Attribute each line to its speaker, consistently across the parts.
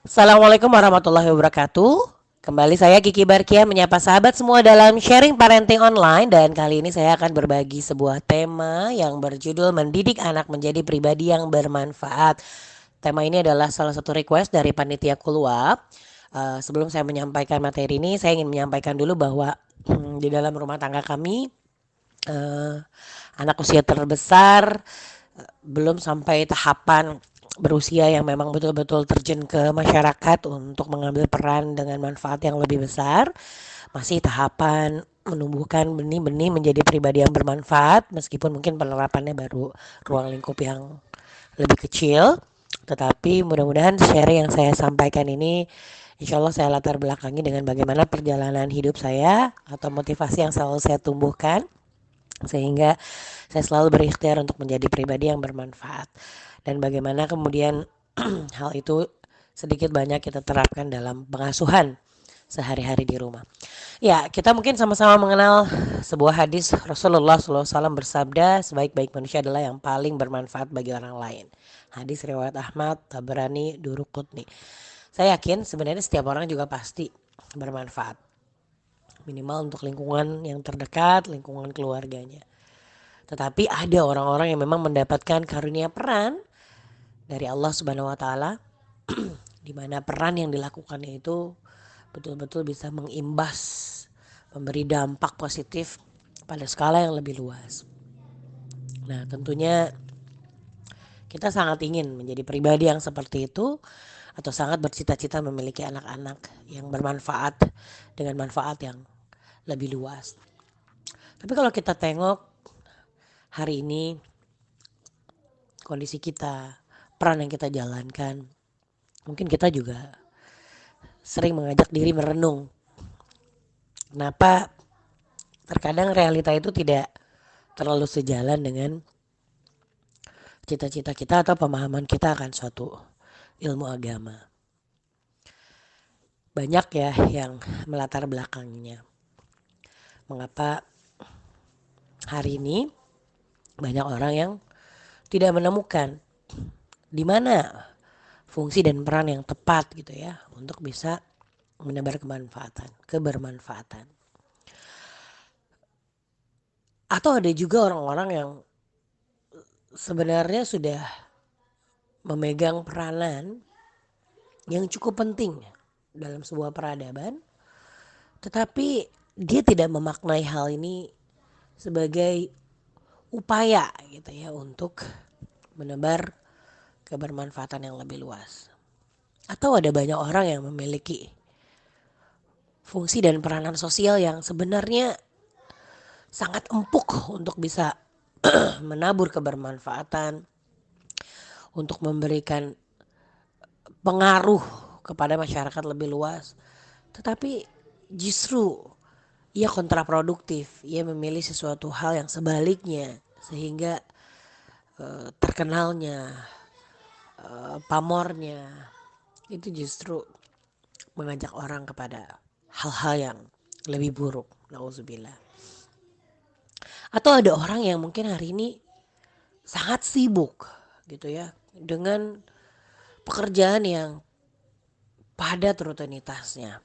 Speaker 1: Assalamualaikum warahmatullahi wabarakatuh. Kembali saya Kiki Barkia menyapa sahabat semua dalam sharing parenting online, dan kali ini saya akan berbagi sebuah tema yang berjudul mendidik anak menjadi pribadi yang bermanfaat. Tema ini adalah salah satu request dari panitia Kulwa. Sebelum saya menyampaikan materi ini, saya ingin menyampaikan dulu bahwa di dalam rumah tangga kami, eh, anak usia terbesar belum sampai tahapan berusia yang memang betul-betul terjun ke masyarakat untuk mengambil peran dengan manfaat yang lebih besar. Masih tahapan menumbuhkan benih-benih menjadi pribadi yang bermanfaat, meskipun mungkin penerapannya baru ruang lingkup yang lebih kecil. Tetapi mudah-mudahan sharing yang saya sampaikan ini insya Allah saya latar belakangi dengan bagaimana perjalanan hidup saya atau motivasi yang selalu saya tumbuhkan, sehingga saya selalu berikhtiar untuk menjadi pribadi yang bermanfaat, dan bagaimana kemudian hal itu sedikit banyak kita terapkan dalam pengasuhan sehari-hari di rumah. Ya, kita mungkin sama-sama mengenal sebuah hadis Rasulullah SAW bersabda, sebaik-baik manusia adalah yang paling bermanfaat bagi orang lain. Hadis riwayat Ahmad, Tabrani, Duruqutni. Saya yakin sebenarnya setiap orang juga pasti bermanfaat, minimal untuk lingkungan yang terdekat, lingkungan keluarganya. Tetapi ada orang-orang yang memang mendapatkan karunia peran dari Allah Subhanahu wa taala, di mana peran yang dilakukannya itu betul-betul bisa mengimbas, memberi dampak positif pada skala yang lebih luas. Nah, tentunya kita sangat ingin menjadi pribadi yang seperti itu, atau sangat bercita-cita memiliki anak-anak yang bermanfaat dengan manfaat yang lebih luas. Tapi kalau kita tengok hari ini kondisi kita, peran yang kita jalankan, mungkin kita juga sering mengajak diri merenung. Kenapa terkadang realita itu tidak terlalu sejalan dengan cita-cita kita atau pemahaman kita akan suatu ilmu agama. Banyak ya yang melatar belakangnya. Mengapa hari ini banyak orang yang tidak menemukan di mana fungsi dan peran yang tepat gitu ya untuk bisa menebar kebermanfaatan. Atau ada juga orang-orang yang sebenarnya sudah memegang peranan yang cukup penting dalam sebuah peradaban, tetapi dia tidak memaknai hal ini sebagai upaya gitu ya untuk menebar kebermanfaatan yang lebih luas. Atau ada banyak orang yang memiliki fungsi dan peranan sosial yang sebenarnya sangat empuk untuk bisa menabur kebermanfaatan, untuk memberikan pengaruh kepada masyarakat lebih luas. Tetapi justru ia kontraproduktif, ia memilih sesuatu hal yang sebaliknya, sehingga terkenalnya, pamornya itu justru mengajak orang kepada hal-hal yang lebih buruk. Nauzubillah. Atau ada orang yang mungkin hari ini sangat sibuk gitu ya dengan pekerjaan yang padat rutinitasnya,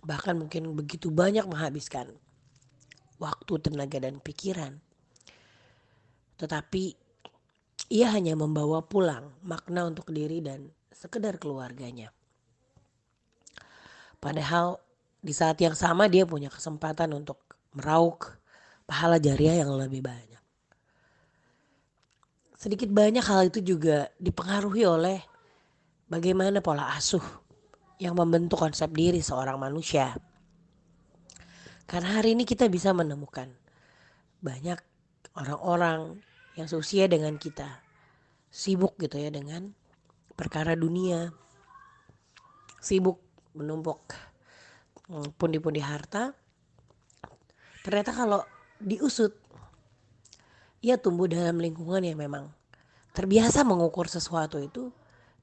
Speaker 1: bahkan mungkin begitu banyak menghabiskan waktu, tenaga, dan pikiran, tetapi ia hanya membawa pulang makna untuk diri dan sekedar keluarganya. Padahal di saat yang sama dia punya kesempatan untuk meraup pahala jariah yang lebih banyak. Sedikit banyak hal itu juga dipengaruhi oleh bagaimana pola asuh yang membentuk konsep diri seorang manusia. Karena hari ini kita bisa menemukan banyak orang-orang yang seusia dengan kita sibuk gitu ya dengan perkara dunia, sibuk menumpuk pundi-pundi harta. Ternyata kalau diusut, ia tumbuh dalam lingkungan yang memang terbiasa mengukur sesuatu itu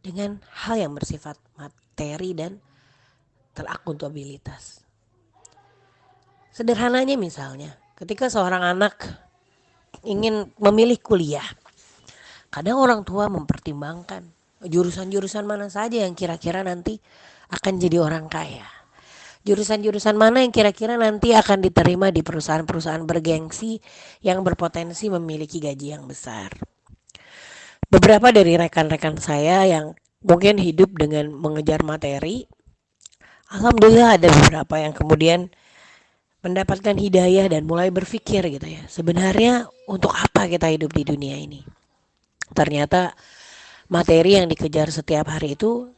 Speaker 1: dengan hal yang bersifat materi dan terakuntabilitas. Sederhananya misalnya, ketika seorang anak ingin memilih kuliah, kadang orang tua mempertimbangkan jurusan-jurusan mana saja yang kira-kira nanti akan jadi orang kaya. Jurusan-jurusan mana yang kira-kira nanti akan diterima di perusahaan-perusahaan bergengsi yang berpotensi memiliki gaji yang besar. Beberapa dari rekan-rekan saya yang mungkin hidup dengan mengejar materi, alhamdulillah ada beberapa yang kemudian mendapatkan hidayah dan mulai berpikir gitu ya. Sebenarnya untuk apa kita hidup di dunia ini? Ternyata materi yang dikejar setiap hari itu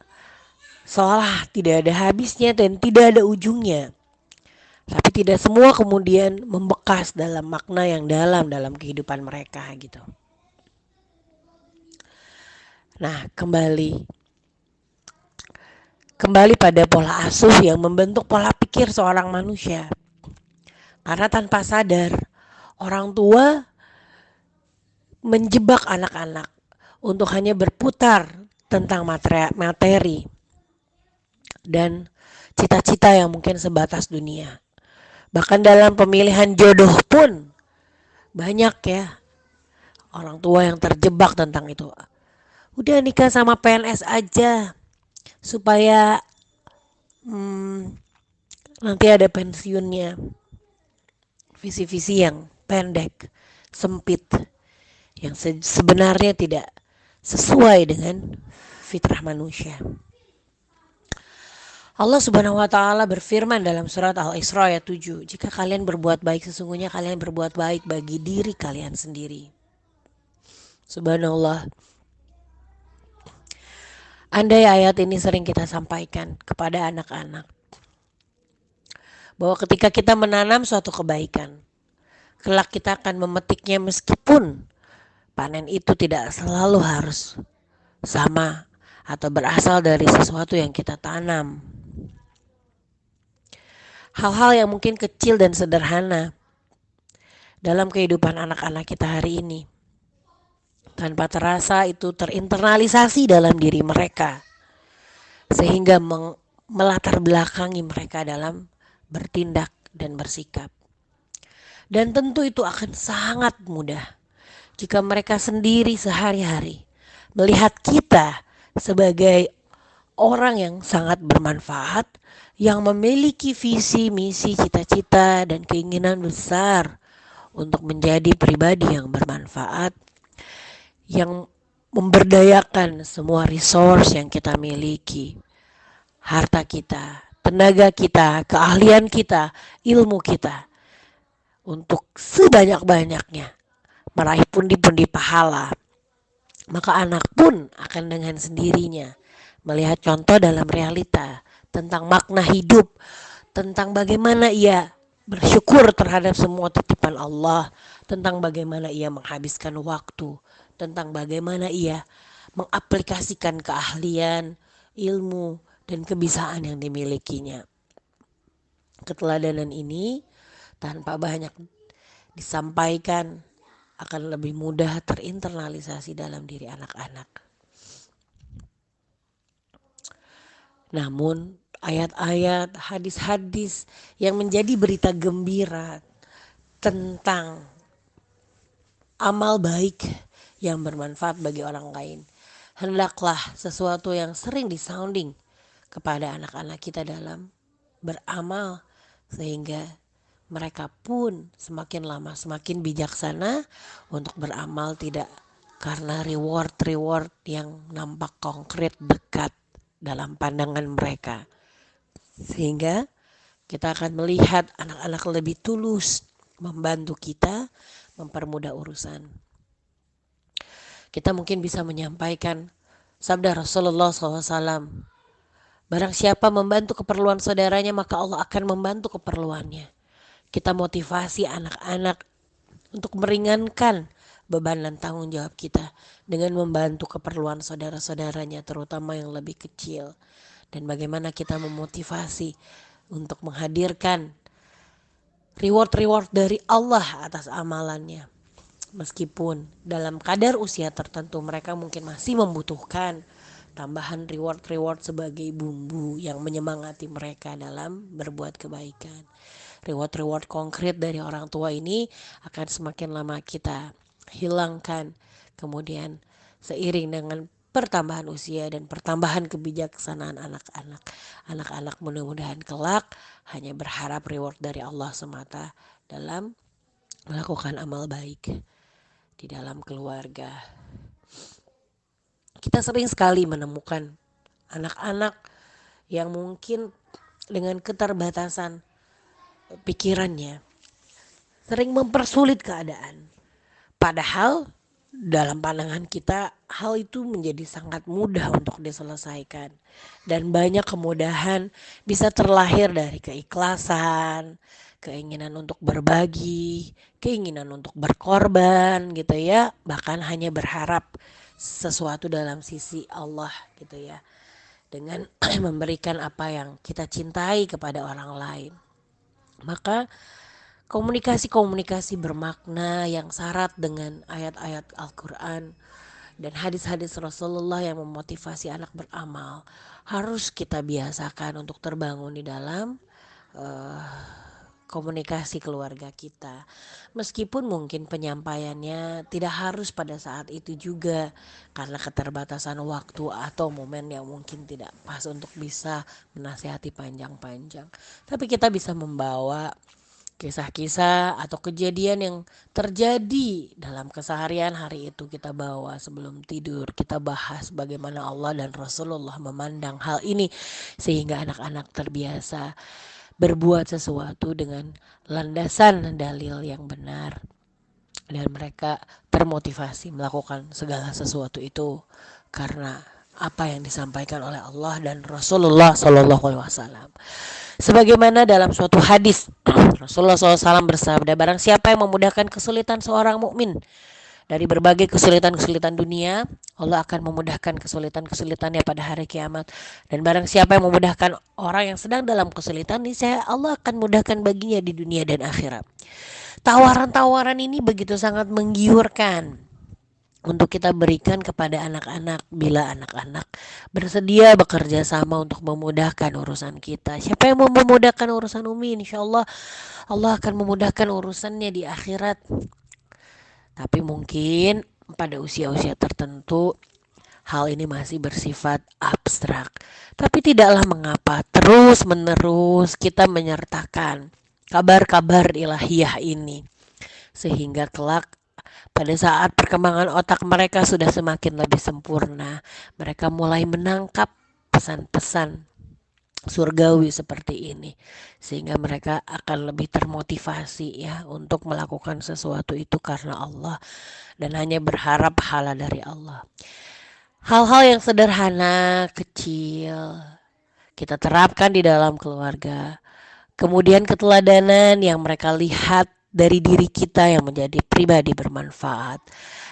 Speaker 1: seolah tidak ada habisnya dan tidak ada ujungnya. Tapi tidak semua kemudian membekas dalam makna yang dalam dalam kehidupan mereka gitu. Nah, kembali pada pola asuh yang membentuk pola pikir seorang manusia. Karena tanpa sadar, orang tua menjebak anak-anak untuk hanya berputar tentang materi dan cita-cita yang mungkin sebatas dunia. Bahkan dalam pemilihan jodoh pun banyak ya orang tua yang terjebak tentang itu. Udah nikah sama PNS aja supaya nanti ada pensiunnya. Visi-visi yang pendek, sempit, yang sebenarnya tidak sesuai dengan fitrah manusia. Allah Subhanahu wa taala berfirman dalam surat Al-Isra ayat 7, "Jika kalian berbuat baik, sesungguhnya kalian berbuat baik bagi diri kalian sendiri." Subhanallah. Andai ayat ini sering kita sampaikan kepada anak-anak, bahwa ketika kita menanam suatu kebaikan, kelak kita akan memetiknya meskipun panen itu tidak selalu harus sama atau berasal dari sesuatu yang kita tanam. Hal-hal yang mungkin kecil dan sederhana dalam kehidupan anak-anak kita hari ini, tanpa terasa itu terinternalisasi dalam diri mereka, sehingga melatar belakangi mereka dalam bertindak dan bersikap. Dan tentu itu akan sangat mudah jika mereka sendiri sehari-hari melihat kita sebagai orang yang sangat bermanfaat, yang memiliki visi, misi, cita-cita, dan keinginan besar untuk menjadi pribadi yang bermanfaat, yang memberdayakan semua resource yang kita miliki, harta kita, tenaga kita, keahlian kita, ilmu kita, untuk sebanyak-banyaknya meraih pundi-pundi pahala. Maka anak pun akan dengan sendirinya melihat contoh dalam realita tentang makna hidup, tentang bagaimana ia bersyukur terhadap semua titipan Allah, tentang bagaimana ia menghabiskan waktu, tentang bagaimana ia mengaplikasikan keahlian, ilmu, dan kebiasaan yang dimilikinya. Keteladanan ini tanpa banyak disampaikan akan lebih mudah terinternalisasi dalam diri anak-anak. Namun ayat-ayat, hadis-hadis yang menjadi berita gembira tentang amal baik yang bermanfaat bagi orang lain, hendaklah sesuatu yang sering disounding kepada anak-anak kita dalam beramal, sehingga mereka pun semakin lama semakin bijaksana untuk beramal, tidak karena reward yang nampak konkret dekat dalam pandangan mereka, sehingga kita akan melihat anak-anak lebih tulus membantu kita mempermudah urusan. Kita mungkin bisa menyampaikan sabda Rasulullah SAW, barang siapa membantu keperluan saudaranya, maka Allah akan membantu keperluannya. Kita motivasi anak-anak untuk meringankan beban dan tanggung jawab kita dengan membantu keperluan saudara-saudaranya, terutama yang lebih kecil. Dan bagaimana kita memotivasi untuk menghadirkan reward dari Allah atas amalannya. Meskipun dalam kadar usia tertentu mereka mungkin masih membutuhkan tambahan reward sebagai bumbu yang menyemangati mereka dalam berbuat kebaikan. Reward konkret dari orang tua ini akan semakin lama kita hilangkan. Kemudian seiring dengan pertambahan usia dan pertambahan kebijaksanaan anak-anak. Anak-anak mudah-mudahan kelak hanya berharap reward dari Allah semata dalam melakukan amal baik di dalam keluarga. Kita sering sekali menemukan anak-anak yang mungkin dengan keterbatasan pikirannya sering mempersulit keadaan. Padahal dalam pandangan kita hal itu menjadi sangat mudah untuk diselesaikan. Dan banyak kemudahan bisa terlahir dari keikhlasan, keinginan untuk berbagi, keinginan untuk berkorban gitu ya. Bahkan hanya berharap sesuatu dalam sisi Allah gitu ya. Dengan memberikan apa yang kita cintai kepada orang lain. Maka komunikasi-komunikasi bermakna yang syarat dengan ayat-ayat Al-Quran dan hadis-hadis Rasulullah yang memotivasi anak beramal harus kita biasakan untuk terbangun di dalam komunikasi keluarga kita. Meskipun mungkin penyampaiannya tidak harus pada saat itu juga karena keterbatasan waktu atau momen yang mungkin tidak pas untuk bisa menasihati panjang-panjang. Tapi kita bisa membawa kisah-kisah atau kejadian yang terjadi dalam keseharian hari itu kita bawa sebelum tidur. Kita bahas bagaimana Allah dan Rasulullah memandang hal ini sehingga anak-anak terbiasa berbuat sesuatu dengan landasan dalil yang benar dan mereka termotivasi melakukan segala sesuatu itu karena apa yang disampaikan oleh Allah dan Rasulullah SAW. Sebagaimana dalam suatu hadis Rasulullah SAW bersabda, barang siapa yang memudahkan kesulitan seorang mukmin dari berbagai kesulitan-kesulitan dunia, Allah akan memudahkan kesulitan-kesulitannya pada hari kiamat. Dan barang siapa yang memudahkan orang yang sedang dalam kesulitan, niscaya Allah akan mudahkan baginya di dunia dan akhirat. Tawaran-tawaran ini begitu sangat menggiurkan untuk kita berikan kepada anak-anak bila anak-anak bersedia bekerja sama untuk memudahkan urusan kita. Siapa yang mau memudahkan urusan Umi, insya Allah Allah akan memudahkan urusannya di akhirat. Tapi mungkin pada usia-usia tertentu hal ini masih bersifat abstrak. Tapi tidaklah mengapa terus-menerus kita menyertakan kabar-kabar ilahiyah ini sehingga kelak pada saat perkembangan otak mereka sudah semakin lebih sempurna, mereka mulai menangkap pesan-pesan surgawi seperti ini sehingga mereka akan lebih termotivasi ya untuk melakukan sesuatu itu karena Allah dan hanya berharap pahala dari Allah. Hal-hal yang sederhana, kecil kita terapkan di dalam keluarga. Kemudian keteladanan yang mereka lihat dari diri kita yang menjadi pribadi bermanfaat.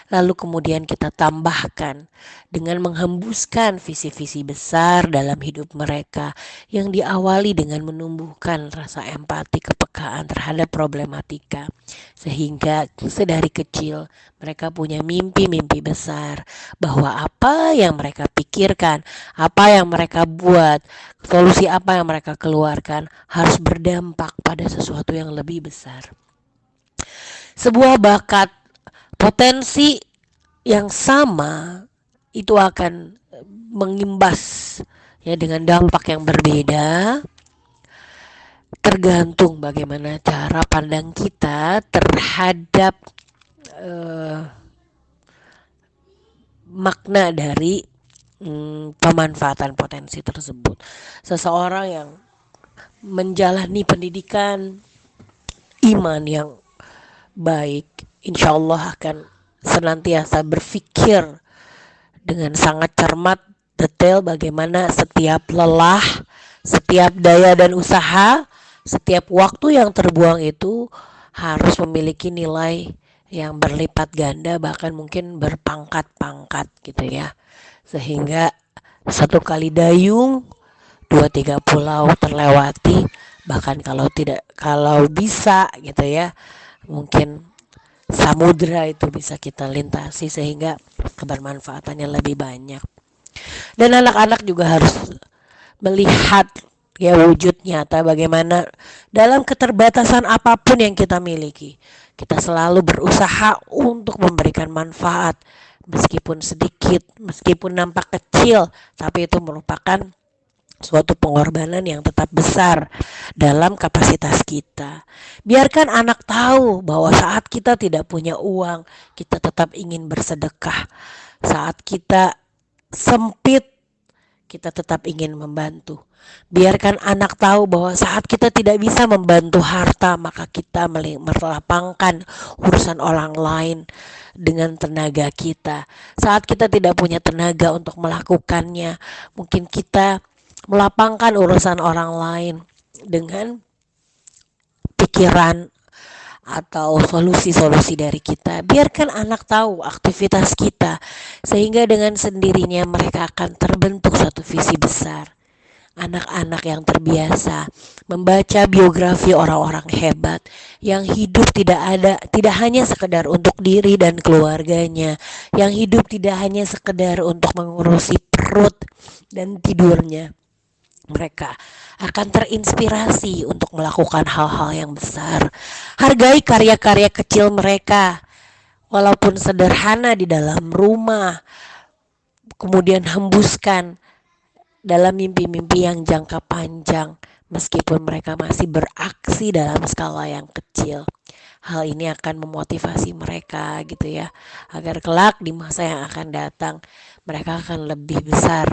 Speaker 1: Lalu kemudian kita tambahkan dengan menghembuskan visi-visi besar dalam hidup mereka yang diawali dengan menumbuhkan rasa empati, kepekaan terhadap problematika. Sehingga sedari kecil mereka punya mimpi-mimpi besar bahwa apa yang mereka pikirkan, apa yang mereka buat, solusi apa yang mereka keluarkan harus berdampak pada sesuatu yang lebih besar. Sebuah bakat potensi yang sama itu akan mengimbas ya dengan dampak yang berbeda tergantung bagaimana cara pandang kita terhadap makna dari pemanfaatan potensi tersebut. Seseorang yang menjalani pendidikan iman yang baik, insya Allah akan senantiasa berpikir dengan sangat cermat, detail bagaimana setiap lelah, setiap daya dan usaha, setiap waktu yang terbuang itu harus memiliki nilai yang berlipat ganda, bahkan mungkin berpangkat-pangkat gitu ya. Sehingga satu kali dayung, 2-3 pulau terlewati, bahkan kalau bisa gitu ya, mungkin samudra itu bisa kita lintasi sehingga kebermanfaatannya lebih banyak. Dan anak-anak juga harus melihat ya wujud nyata bagaimana dalam keterbatasan apapun yang kita miliki, kita selalu berusaha untuk memberikan manfaat meskipun sedikit, meskipun nampak kecil, tapi itu merupakan suatu pengorbanan yang tetap besar dalam kapasitas kita. Biarkan anak tahu bahwa saat kita tidak punya uang, kita tetap ingin bersedekah. Saat kita sempit, kita tetap ingin membantu. Biarkan anak tahu bahwa saat kita tidak bisa membantu harta, maka kita melapangkan urusan orang lain dengan tenaga kita. Saat kita tidak punya tenaga untuk melakukannya, mungkin kita melapangkan urusan orang lain dengan pikiran atau solusi-solusi dari kita. Biarkan anak tahu aktivitas kita, sehingga dengan sendirinya mereka akan terbentuk suatu visi besar. Anak-anak yang terbiasa membaca biografi orang-orang hebat yang hidup tidak hanya sekedar untuk diri dan keluarganya, yang hidup tidak hanya sekedar untuk mengurusi perut dan tidurnya. Mereka akan terinspirasi untuk melakukan hal-hal yang besar. Hargai karya-karya kecil mereka, walaupun sederhana di dalam rumah, kemudian hembuskan dalam mimpi-mimpi yang jangka panjang, meskipun mereka masih beraksi dalam skala yang kecil. Hal ini akan memotivasi mereka gitu ya, agar kelak di masa yang akan datang mereka akan lebih besar,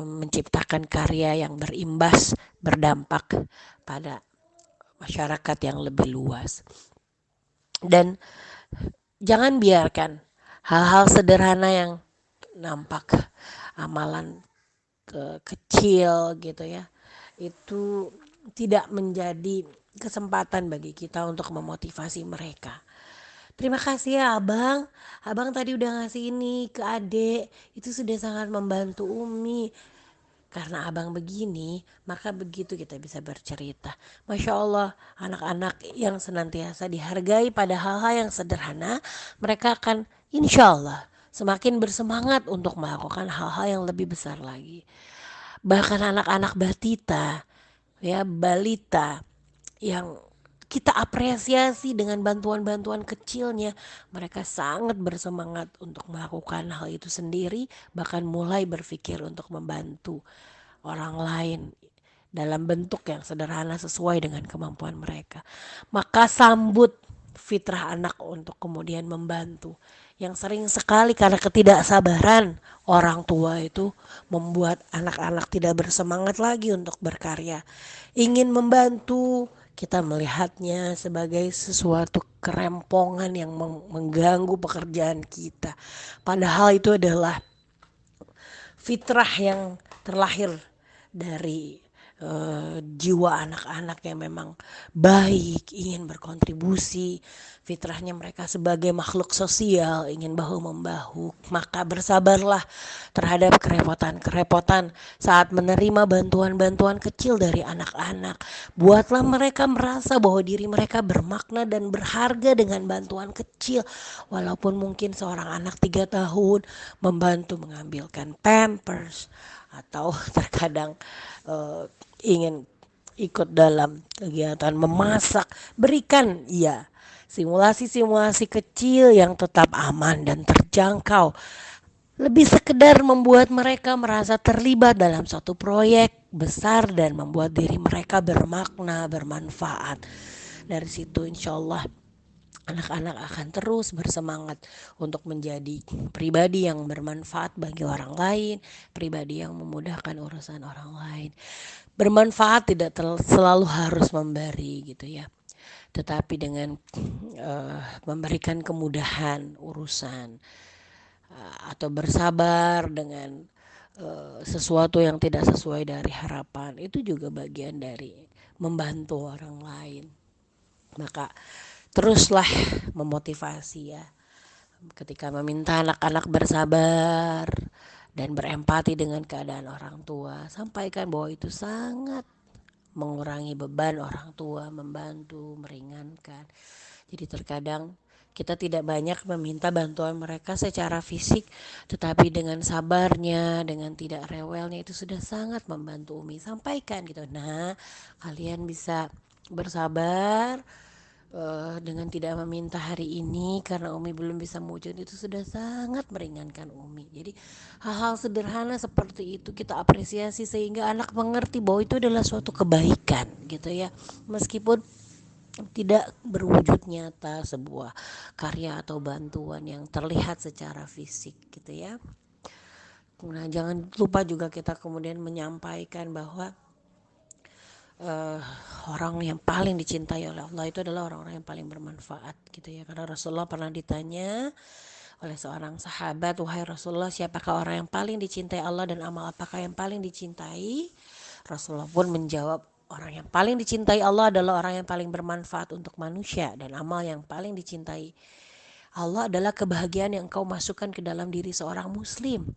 Speaker 1: menciptakan karya yang berimbas, berdampak pada masyarakat yang lebih luas. Dan jangan biarkan hal-hal sederhana yang nampak amalan kecil gitu ya, itu tidak menjadi kesempatan bagi kita untuk memotivasi mereka. Terima kasih ya abang. Abang tadi udah ngasih ini ke adek. Itu sudah sangat membantu Umi. Karena abang begini, maka begitu kita bisa bercerita. Masya Allah, anak-anak yang senantiasa dihargai pada hal-hal yang sederhana, mereka akan insya Allah semakin bersemangat untuk melakukan hal-hal yang lebih besar lagi. Bahkan anak-anak batita, ya balita, yang kita apresiasi dengan bantuan-bantuan kecilnya, mereka sangat bersemangat untuk melakukan hal itu sendiri, bahkan mulai berpikir untuk membantu orang lain dalam bentuk yang sederhana sesuai dengan kemampuan mereka. Maka sambut fitrah anak untuk kemudian membantu. Yang sering sekali karena ketidaksabaran orang tua itu membuat anak-anak tidak bersemangat lagi untuk berkarya. Ingin membantu, kita melihatnya sebagai sesuatu kerempongan yang mengganggu pekerjaan kita. Padahal itu adalah fitrah yang terlahir dari jiwa anak-anak yang memang baik, ingin berkontribusi. Fitrahnya mereka sebagai makhluk sosial, ingin bahu-membahu. Maka bersabarlah terhadap kerepotan-kerepotan saat menerima bantuan-bantuan kecil dari anak-anak. Buatlah mereka merasa bahwa diri mereka bermakna dan berharga dengan bantuan kecil. Walaupun mungkin seorang anak 3 tahun membantu mengambilkan pampers, atau terkadang ingin ikut dalam kegiatan memasak, berikan ya simulasi-simulasi kecil yang tetap aman dan terjangkau. Lebih sekedar membuat mereka merasa terlibat dalam suatu proyek besar dan membuat diri mereka bermakna, bermanfaat. Dari situ insya Allah anak-anak akan terus bersemangat untuk menjadi pribadi yang bermanfaat bagi orang lain, pribadi yang memudahkan urusan orang lain. Bermanfaat tidak selalu harus memberi gitu ya, tetapi dengan memberikan kemudahan urusan, atau bersabar dengan sesuatu yang tidak sesuai dari harapan, itu juga bagian dari membantu orang lain. Maka teruslah memotivasi ya, ketika meminta anak-anak bersabar dan berempati dengan keadaan orang tua, sampaikan bahwa itu sangat mengurangi beban orang tua, membantu, meringankan. Jadi terkadang kita tidak banyak meminta bantuan mereka secara fisik, tetapi dengan sabarnya, dengan tidak rewelnya, itu sudah sangat membantu Umi. Sampaikan gitu, nah kalian bisa bersabar, dengan tidak meminta hari ini karena Umi belum bisa mewujud itu sudah sangat meringankan Umi. Jadi hal-hal sederhana seperti itu kita apresiasi sehingga anak mengerti bahwa itu adalah suatu kebaikan gitu ya. Meskipun tidak berwujud nyata sebuah karya atau bantuan yang terlihat secara fisik gitu ya. Nah, jangan lupa juga kita kemudian menyampaikan bahwa eh, orang yang paling dicintai oleh Allah itu adalah orang-orang yang paling bermanfaat gitu ya. Karena Rasulullah pernah ditanya oleh seorang sahabat, "Wahai Rasulullah, siapakah orang yang paling dicintai Allah dan amal apakah yang paling dicintai?" Rasulullah pun menjawab, orang yang paling dicintai Allah adalah orang yang paling bermanfaat untuk manusia, dan amal yang paling dicintai Allah adalah kebahagiaan yang engkau masukkan ke dalam diri seorang muslim,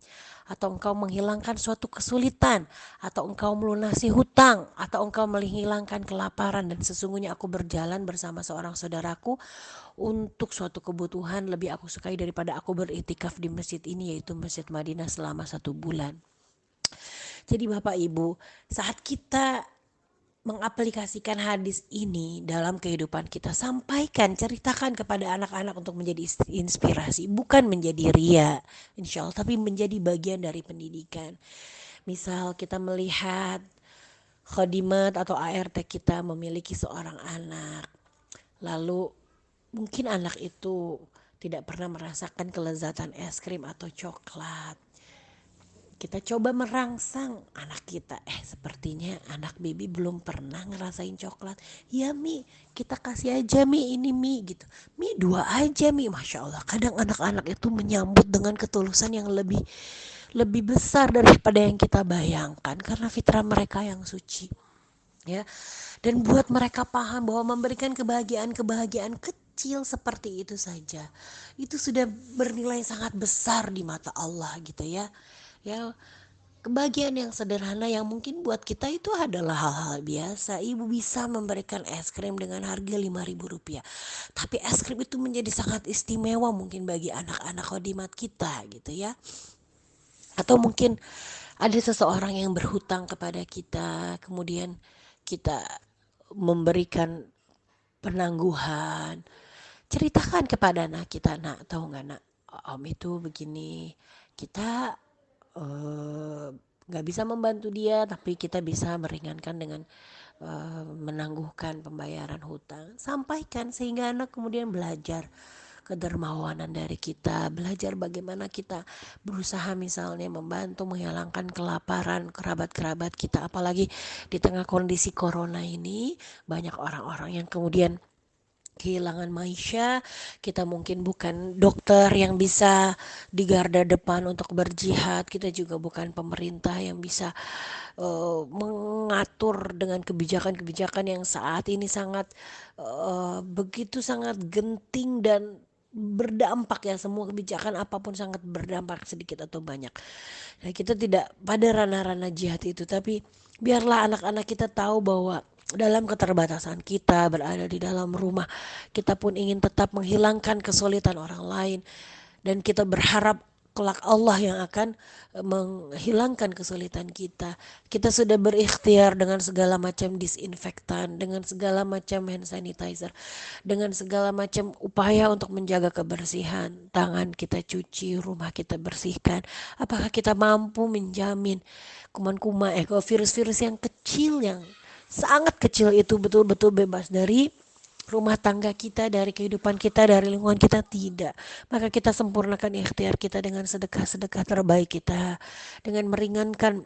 Speaker 1: atau engkau menghilangkan suatu kesulitan, atau engkau melunasi hutang, atau engkau menghilangkan kelaparan. Dan sesungguhnya aku berjalan bersama seorang saudaraku untuk suatu kebutuhan lebih aku sukai daripada aku beriktikaf di masjid ini, yaitu Masjid Madinah selama 1 bulan. Jadi Bapak Ibu, saat kita mengaplikasikan hadis ini dalam kehidupan kita, sampaikan, ceritakan kepada anak-anak untuk menjadi inspirasi, bukan menjadi ria, insya Allah, tapi menjadi bagian dari pendidikan. Misal kita melihat khodimat atau ART kita memiliki seorang anak, lalu mungkin anak itu tidak pernah merasakan kelezatan es krim atau coklat. Kita coba merangsang anak kita, sepertinya anak baby belum pernah ngerasain coklat. Ya Mi, kita kasih aja Mi, ini Mi gitu. Mi 2 aja Mi, Masya Allah. Kadang anak-anak itu menyambut dengan ketulusan yang lebih lebih besar daripada yang kita bayangkan, karena fitrah mereka yang suci ya. Dan buat mereka paham bahwa memberikan kebahagiaan-kebahagiaan kecil seperti itu saja, itu sudah bernilai sangat besar di mata Allah gitu ya. Ya, kebahagiaan yang sederhana yang mungkin buat kita itu adalah hal-hal biasa. Ibu bisa memberikan es krim dengan harga Rp5.000, tapi es krim itu menjadi sangat istimewa mungkin bagi anak-anak khodimat kita gitu ya. Atau mungkin ada seseorang yang berhutang kepada kita, kemudian kita memberikan penangguhan. Ceritakan kepada anak kita, "Nak, tahu nggak nak, Om itu begini, kita eh, nggak bisa membantu dia, tapi kita bisa meringankan dengan menangguhkan pembayaran hutang." Sampaikan sehingga anak kemudian belajar kedermawanan dari kita, belajar bagaimana kita berusaha misalnya membantu menghilangkan kelaparan kerabat-kerabat kita, apalagi di tengah kondisi corona ini banyak orang-orang yang kemudian kehilangan maisha. Kita mungkin bukan dokter yang bisa di garda depan untuk berjihad, kita juga bukan pemerintah yang bisa mengatur dengan kebijakan-kebijakan yang saat ini sangat begitu sangat genting dan berdampak ya. Semua kebijakan apapun sangat berdampak sedikit atau banyak. Nah, kita tidak pada ranah-ranah jihad itu, tapi biarlah anak-anak kita tahu bahwa dalam keterbatasan kita berada di dalam rumah, kita pun ingin tetap menghilangkan kesulitan orang lain, dan kita berharap kelak Allah yang akan menghilangkan kesulitan kita. Kita sudah berikhtiar dengan segala macam disinfektan, dengan segala macam hand sanitizer, dengan segala macam upaya untuk menjaga kebersihan. Tangan kita cuci, rumah kita bersihkan. Apakah kita mampu menjamin kuman-kuman, virus-virus yang kecil, yang sangat kecil itu betul-betul bebas dari rumah tangga kita, dari kehidupan kita, dari lingkungan kita? Tidak. Maka kita sempurnakan ikhtiar kita dengan sedekah-sedekah terbaik kita, dengan meringankan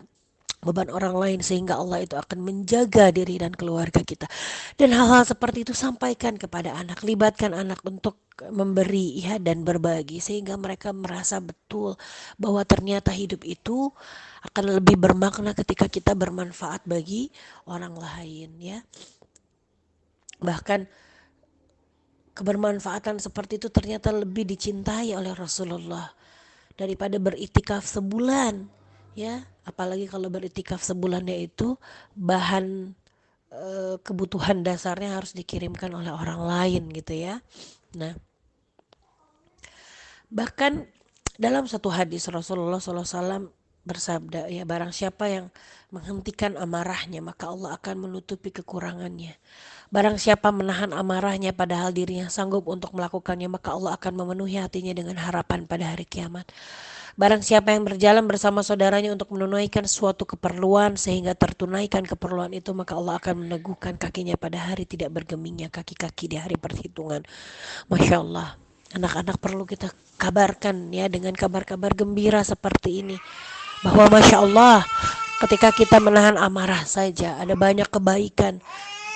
Speaker 1: beban orang lain, sehingga Allah itu akan menjaga diri dan keluarga kita. Dan hal-hal seperti itu sampaikan kepada anak, libatkan anak untuk memberi ya dan berbagi, sehingga mereka merasa betul bahwa ternyata hidup itu akan lebih bermakna ketika kita bermanfaat bagi orang lain ya. Bahkan kebermanfaatan seperti itu ternyata lebih dicintai oleh Rasulullah daripada beriktikaf sebulan ya. Apalagi kalau beriktikaf sebulannya itu bahan kebutuhan dasarnya harus dikirimkan oleh orang lain gitu ya. Nah, bahkan dalam satu hadis Rasulullah SAW bersabda, ya, barang siapa yang menghentikan amarahnya maka Allah akan menutupi kekurangannya. Barang siapa menahan amarahnya padahal dirinya sanggup untuk melakukannya maka Allah akan memenuhi hatinya dengan harapan pada hari kiamat. Barang siapa yang berjalan bersama saudaranya untuk menunaikan suatu keperluan sehingga tertunaikan keperluan itu maka Allah akan meneguhkan kakinya pada hari tidak bergemingnya kaki-kaki di hari perhitungan. Masya Allah, anak-anak perlu kita kabarkan ya dengan kabar-kabar gembira seperti ini, bahwa Masya Allah ketika kita menahan amarah saja ada banyak kebaikan.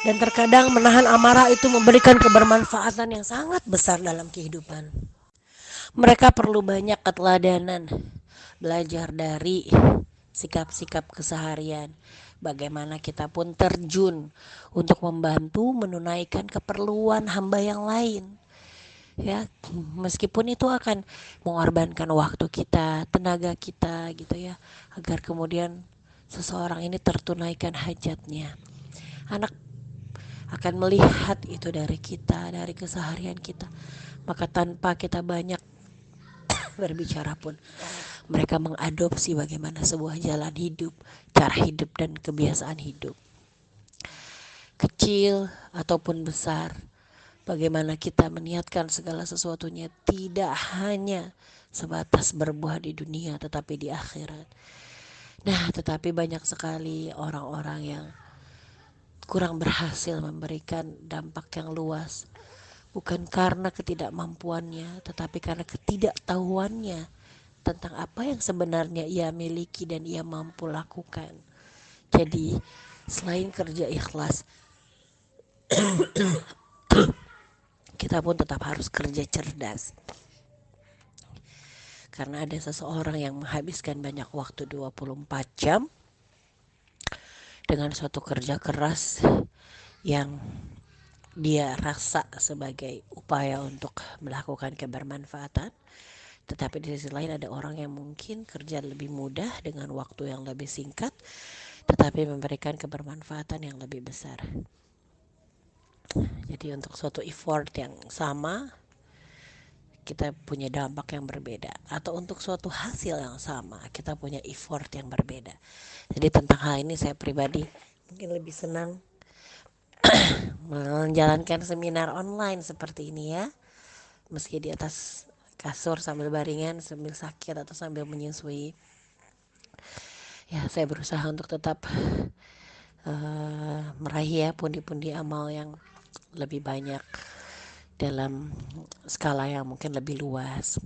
Speaker 1: Dan terkadang menahan amarah itu memberikan kebermanfaatan yang sangat besar dalam kehidupan. Mereka perlu banyak keteladanan, belajar dari sikap-sikap keseharian. Bagaimana kita pun terjun untuk membantu menunaikan keperluan hamba yang lain. Ya, meskipun itu akan mengorbankan waktu kita, tenaga kita gitu ya, agar kemudian seseorang ini tertunaikan hajatnya. Anak akan melihat itu dari kita, dari keseharian kita. Maka tanpa kita banyak berbicara pun mereka mengadopsi bagaimana sebuah jalan hidup, cara hidup dan kebiasaan hidup. Kecil ataupun besar, bagaimana kita meniatkan segala sesuatunya tidak hanya sebatas berbuah di dunia tetapi di akhirat. Nah, tetapi banyak sekali orang-orang yang kurang berhasil memberikan dampak yang luas, bukan karena ketidakmampuannya tetapi karena ketidaktahuannya tentang apa yang sebenarnya ia miliki dan ia mampu lakukan. Jadi selain kerja ikhlas, kita pun tetap harus kerja cerdas. Karena ada seseorang yang menghabiskan banyak waktu 24 jam dengan suatu kerja keras yang dia rasa sebagai upaya untuk melakukan kebermanfaatan. Tetapi di sisi lain ada orang yang mungkin kerja lebih mudah dengan waktu yang lebih singkat, tetapi memberikan kebermanfaatan yang lebih besar. Jadi untuk suatu effort yang sama, kita punya dampak yang berbeda. Atau untuk suatu hasil yang sama, kita punya effort yang berbeda. Jadi tentang hal ini saya pribadi mungkin lebih senang menjalankan seminar online seperti ini ya. Meski di atas kasur sambil baringan, sambil sakit atau sambil menyusui. Ya, saya berusaha untuk tetap meraih ya pundi-pundi amal yang lebih banyak dalam skala yang mungkin lebih luas.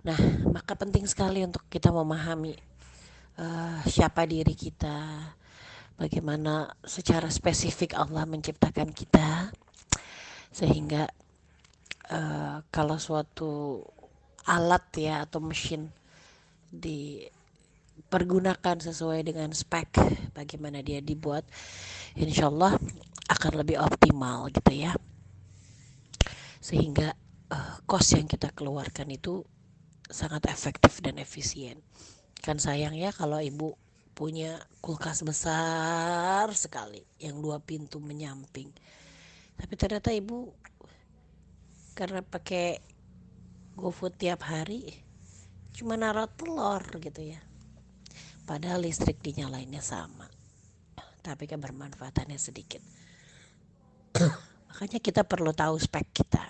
Speaker 1: Nah, maka penting sekali untuk kita memahami siapa diri kita, bagaimana secara spesifik Allah menciptakan kita, sehingga kalau suatu alat ya atau mesin dipergunakan sesuai dengan spek bagaimana dia dibuat, insya Allah akan lebih optimal gitu ya, sehingga cost yang kita keluarkan itu sangat efektif dan efisien. Kan sayang ya kalau ibu punya kulkas besar sekali yang 2 pintu menyamping, tapi ternyata ibu karena pakai GoFood tiap hari cuma naruh telur gitu ya, padahal listrik dinyalainnya sama tapi kebermanfaatannya sedikit. Makanya kita perlu tahu spek kita,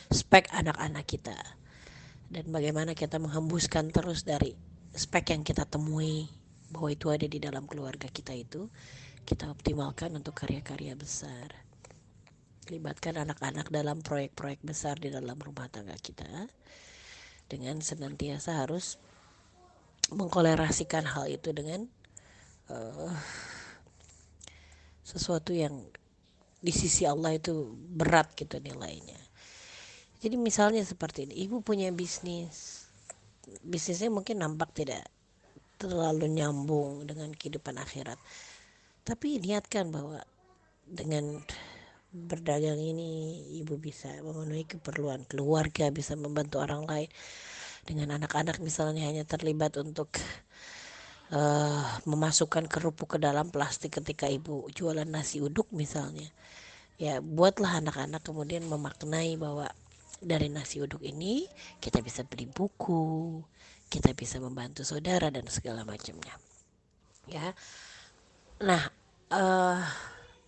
Speaker 1: spek anak-anak kita, dan bagaimana kita menghembuskan terus dari spek yang kita temui bahwa itu ada di dalam keluarga kita, itu kita optimalkan untuk karya-karya besar. Libatkan anak-anak dalam proyek-proyek besar di dalam rumah tangga kita, dengan senantiasa harus mengkolerasikan hal itu dengan sesuatu yang di sisi Allah itu berat gitu nilainya. Jadi misalnya seperti ini, ibu punya bisnisnya mungkin nampak tidak terlalu nyambung dengan kehidupan akhirat, tapi niatkan bahwa dengan berdagang ini ibu bisa memenuhi keperluan keluarga, bisa membantu orang lain. Dengan anak-anak misalnya hanya terlibat untuk memasukkan kerupuk ke dalam plastik ketika ibu jualan nasi uduk misalnya, ya buatlah anak-anak kemudian memaknai bahwa dari nasi uduk ini kita bisa beli buku, kita bisa membantu saudara dan segala macamnya. Ya, nah, eh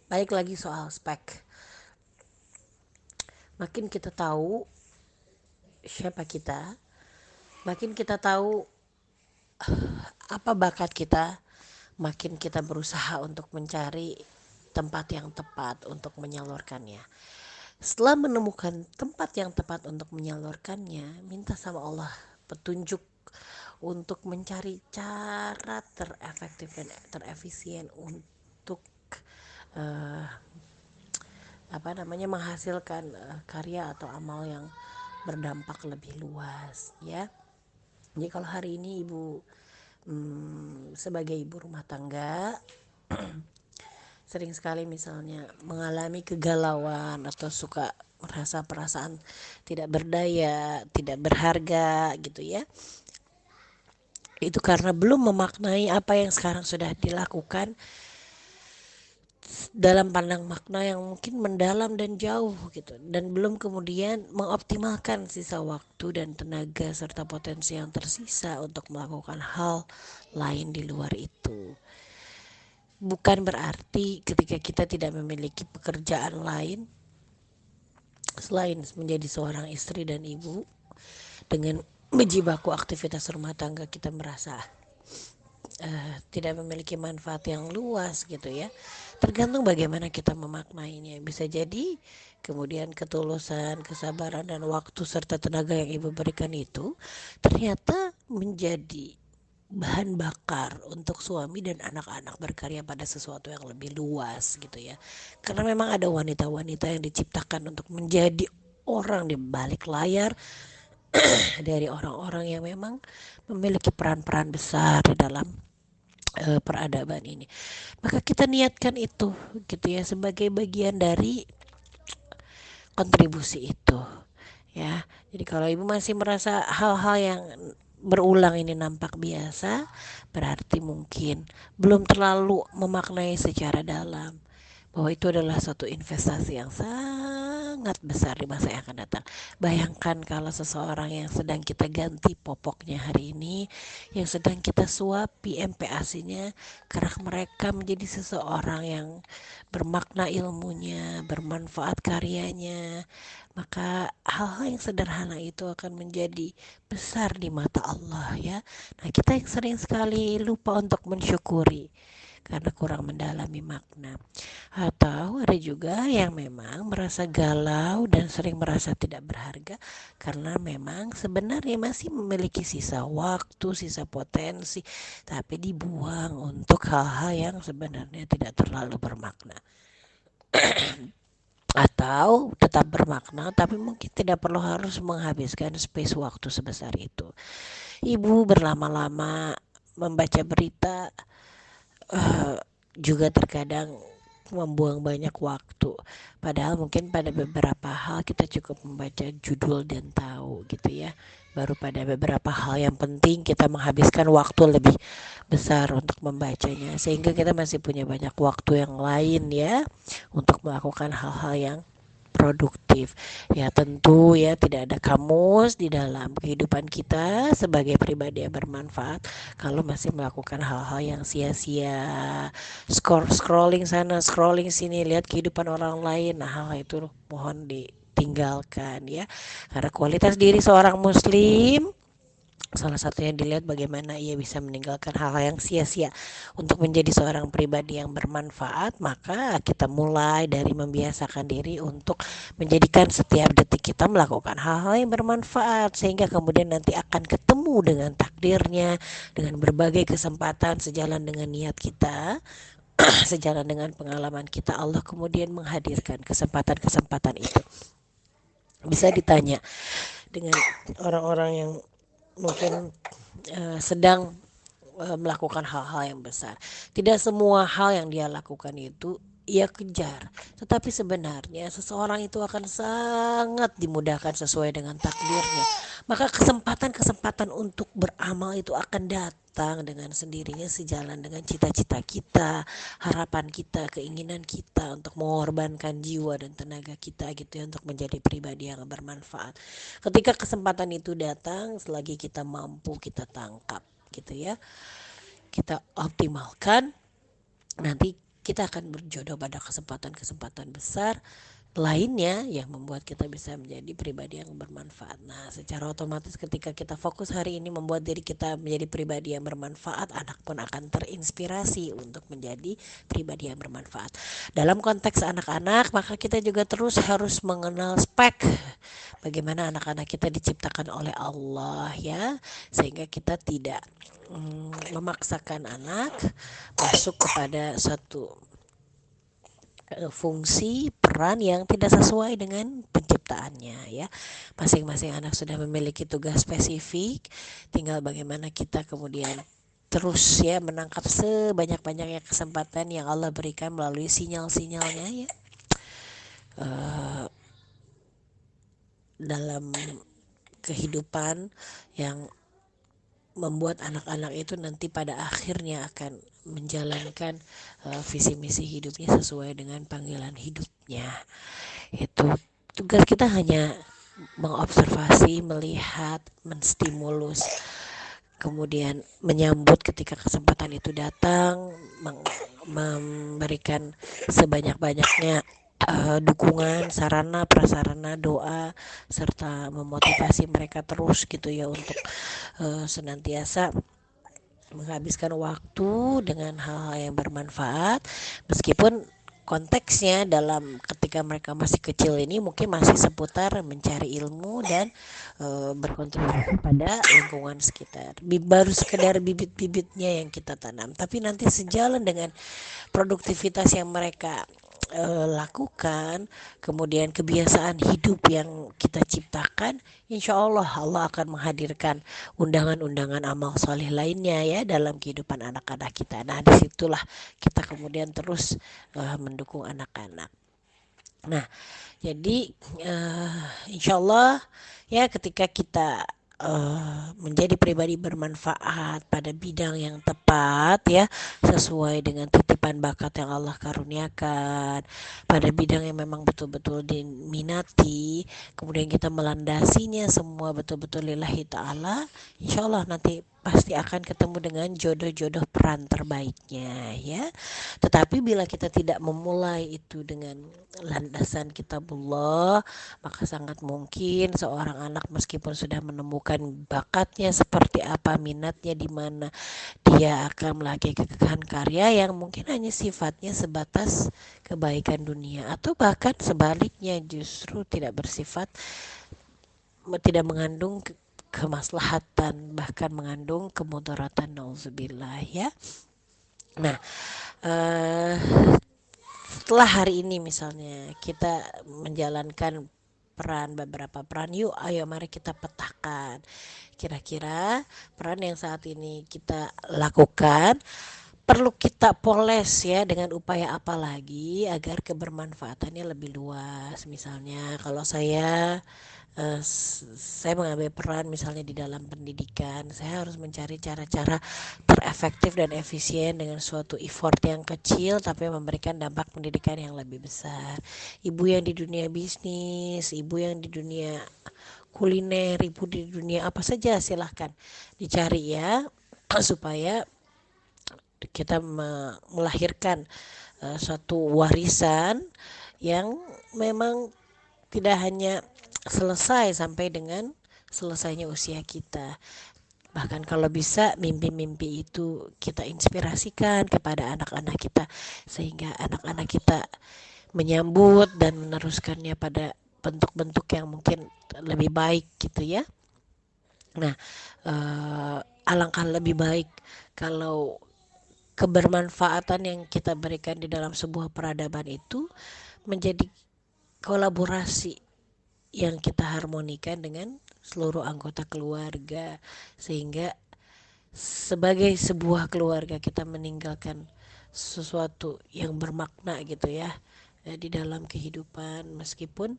Speaker 1: balik lagi soal spek. Makin kita tahu siapa kita, makin kita tahu apa bakat kita, makin kita berusaha untuk mencari tempat yang tepat untuk menyalurkannya. Setelah menemukan tempat yang tepat untuk menyalurkannya, minta sama Allah petunjuk untuk mencari cara terefektif dan terefisien untuk eh, menghasilkan karya atau amal yang berdampak lebih luas, ya. Jadi kalau hari ini ibu sebagai ibu rumah tangga sering sekali misalnya mengalami kegalauan atau suka merasa perasaan tidak berdaya, tidak berharga gitu ya. Itu karena belum memaknai apa yang sekarang sudah dilakukan dalam pandang makna yang mungkin mendalam dan jauh gitu, dan belum kemudian mengoptimalkan sisa waktu dan tenaga serta potensi yang tersisa untuk melakukan hal lain di luar itu. Bukan berarti ketika kita tidak memiliki pekerjaan lain selain menjadi seorang istri dan ibu, dengan menjibaku aktivitas rumah tangga kita merasa tidak memiliki manfaat yang luas gitu ya. Tergantung bagaimana kita memaknainya. Bisa jadi kemudian ketulusan, kesabaran dan waktu serta tenaga yang ibu berikan itu ternyata menjadi bahan bakar untuk suami dan anak-anak berkarya pada sesuatu yang lebih luas gitu ya. Karena memang ada wanita-wanita yang diciptakan untuk menjadi orang di balik layar, dari orang-orang yang memang memiliki peran-peran besar di dalam peradaban ini. Maka kita niatkan itu gitu ya, sebagai bagian dari kontribusi itu ya. Jadi kalau ibu masih merasa hal-hal yang berulang ini nampak biasa, berarti mungkin belum terlalu memaknai secara dalam bahwa itu adalah suatu investasi yang sangat besar di masa yang akan datang. Bayangkan kalau seseorang yang sedang kita ganti popoknya hari ini, yang sedang kita suapi MPASI-nya, karena mereka menjadi seseorang yang bermakna ilmunya, bermanfaat karyanya, maka hal-hal yang sederhana itu akan menjadi besar di mata Allah ya. Nah, kita yang sering sekali lupa untuk mensyukuri karena kurang mendalami makna. Atau ada juga yang memang merasa galau dan sering merasa tidak berharga karena memang sebenarnya masih memiliki sisa waktu, sisa potensi, tapi dibuang untuk hal-hal yang sebenarnya tidak terlalu bermakna. Atau tetap bermakna tapi mungkin tidak perlu harus menghabiskan space waktu sebesar itu. Ibu berlama-lama membaca berita juga terkadang membuang banyak waktu. Padahal mungkin pada beberapa hal kita cukup membaca judul dan tahu gitu ya. Baru pada beberapa hal yang penting kita menghabiskan waktu lebih besar untuk membacanya. Sehingga kita masih punya banyak waktu yang lain ya untuk melakukan hal-hal yang produktif. Ya tentu ya tidak ada kamus di dalam kehidupan kita sebagai pribadi yang bermanfaat kalau masih melakukan hal-hal yang sia-sia, scrolling sana scrolling sini, lihat kehidupan orang lain. Nah, hal itu mohon ditinggalkan ya, karena kualitas diri seorang muslim salah satunya dilihat bagaimana ia bisa meninggalkan hal-hal yang sia-sia untuk menjadi seorang pribadi yang bermanfaat. Maka kita mulai dari membiasakan diri untuk menjadikan setiap detik kita melakukan hal-hal yang bermanfaat, sehingga kemudian nanti akan ketemu dengan takdirnya, dengan berbagai kesempatan sejalan dengan niat kita, sejalan dengan pengalaman kita, Allah kemudian menghadirkan kesempatan-kesempatan itu. Bisa ditanya dengan orang-orang yang mungkin sedang melakukan hal-hal yang besar. Tidak semua hal yang dia lakukan itu ia kejar. Tetapi sebenarnya seseorang itu akan sangat dimudahkan sesuai dengan takdirnya. Maka kesempatan-kesempatan untuk beramal itu akan datang dengan sendirinya sejalan dengan cita-cita kita, harapan kita, keinginan kita untuk mengorbankan jiwa dan tenaga kita gitu ya, untuk menjadi pribadi yang bermanfaat. Ketika kesempatan itu datang, selagi kita mampu kita tangkap gitu ya. Kita optimalkan, nanti kita akan berjodoh pada kesempatan-kesempatan besar lainnya yang membuat kita bisa menjadi pribadi yang bermanfaat. Nah, secara otomatis ketika kita fokus hari ini membuat diri kita menjadi pribadi yang bermanfaat, anak pun akan terinspirasi untuk menjadi pribadi yang bermanfaat. Dalam konteks anak-anak, maka kita juga terus harus mengenal spek bagaimana anak-anak kita diciptakan oleh Allah ya, sehingga kita tidak memaksakan anak masuk kepada satu fungsi peran yang tidak sesuai dengan penciptaannya ya. Masing-masing anak sudah memiliki tugas spesifik, tinggal bagaimana kita kemudian terus ya menangkap sebanyak-banyaknya kesempatan yang Allah berikan melalui sinyal-sinyalnya ya, dalam kehidupan yang membuat anak-anak itu nanti pada akhirnya akan menjalankan visi misi hidupnya sesuai dengan panggilan hidupnya. Itu tugas kita hanya mengobservasi, melihat, menstimulus, kemudian menyambut ketika kesempatan itu datang, memberikan sebanyak-banyaknya dukungan, sarana, prasarana, doa, serta memotivasi mereka terus gitu ya untuk senantiasa menghabiskan waktu dengan hal-hal yang bermanfaat, meskipun konteksnya dalam ketika mereka masih kecil ini mungkin masih seputar mencari ilmu dan berkontribusi pada lingkungan sekitar. Baru sekedar bibit-bibitnya yang kita tanam, tapi nanti sejalan dengan produktivitas yang mereka lakukan, kemudian kebiasaan hidup yang kita ciptakan, insya Allah Allah akan menghadirkan undangan-undangan amal soleh lainnya ya dalam kehidupan anak-anak kita. Nah, disitulah kita kemudian terus mendukung anak-anak. Nah, jadi insya Allah ya ketika kita menjadi pribadi bermanfaat pada bidang yang tepat ya, sesuai dengan titipan bakat yang Allah karuniakan, pada bidang yang memang betul-betul diminati, kemudian kita melandasinya semua betul-betul lillahi ta'ala, insya Allah nanti pasti akan ketemu dengan jodoh-jodoh peran terbaiknya ya. Tetapi bila kita tidak memulai itu dengan landasan kitabullah, maka sangat mungkin seorang anak meskipun sudah menemukan bakatnya seperti apa, minatnya di mana, dia akan melakukan karya yang mungkin hanya sifatnya sebatas kebaikan dunia, atau bahkan sebaliknya justru tidak bersifat, tidak mengandung kemaslahatan, bahkan mengandung kemudaratan, nauzubillah ya. Nah, eh, setelah hari ini misalnya kita menjalankan beberapa peran, yuk ayo mari kita petakan kira-kira peran yang saat ini kita lakukan perlu kita poles ya dengan upaya apa lagi agar kebermanfaatannya lebih luas. Misalnya kalau saya mengambil peran misalnya di dalam pendidikan, saya harus mencari cara-cara terefektif dan efisien dengan suatu effort yang kecil tapi memberikan dampak pendidikan yang lebih besar. Ibu yang di dunia bisnis, ibu yang di dunia kuliner, ibu di dunia apa saja silahkan dicari ya supaya kita melahirkan suatu warisan yang memang tidak hanya selesai sampai dengan selesainya usia kita. Bahkan kalau bisa mimpi-mimpi itu kita inspirasikan kepada anak-anak kita sehingga anak-anak kita menyambut dan meneruskannya pada bentuk-bentuk yang mungkin lebih baik gitu ya. Nah, alangkah lebih baik kalau kebermanfaatan yang kita berikan di dalam sebuah peradaban itu menjadi kolaborasi yang kita harmonikan dengan seluruh anggota keluarga, sehingga sebagai sebuah keluarga kita meninggalkan sesuatu yang bermakna gitu ya, di dalam kehidupan, meskipun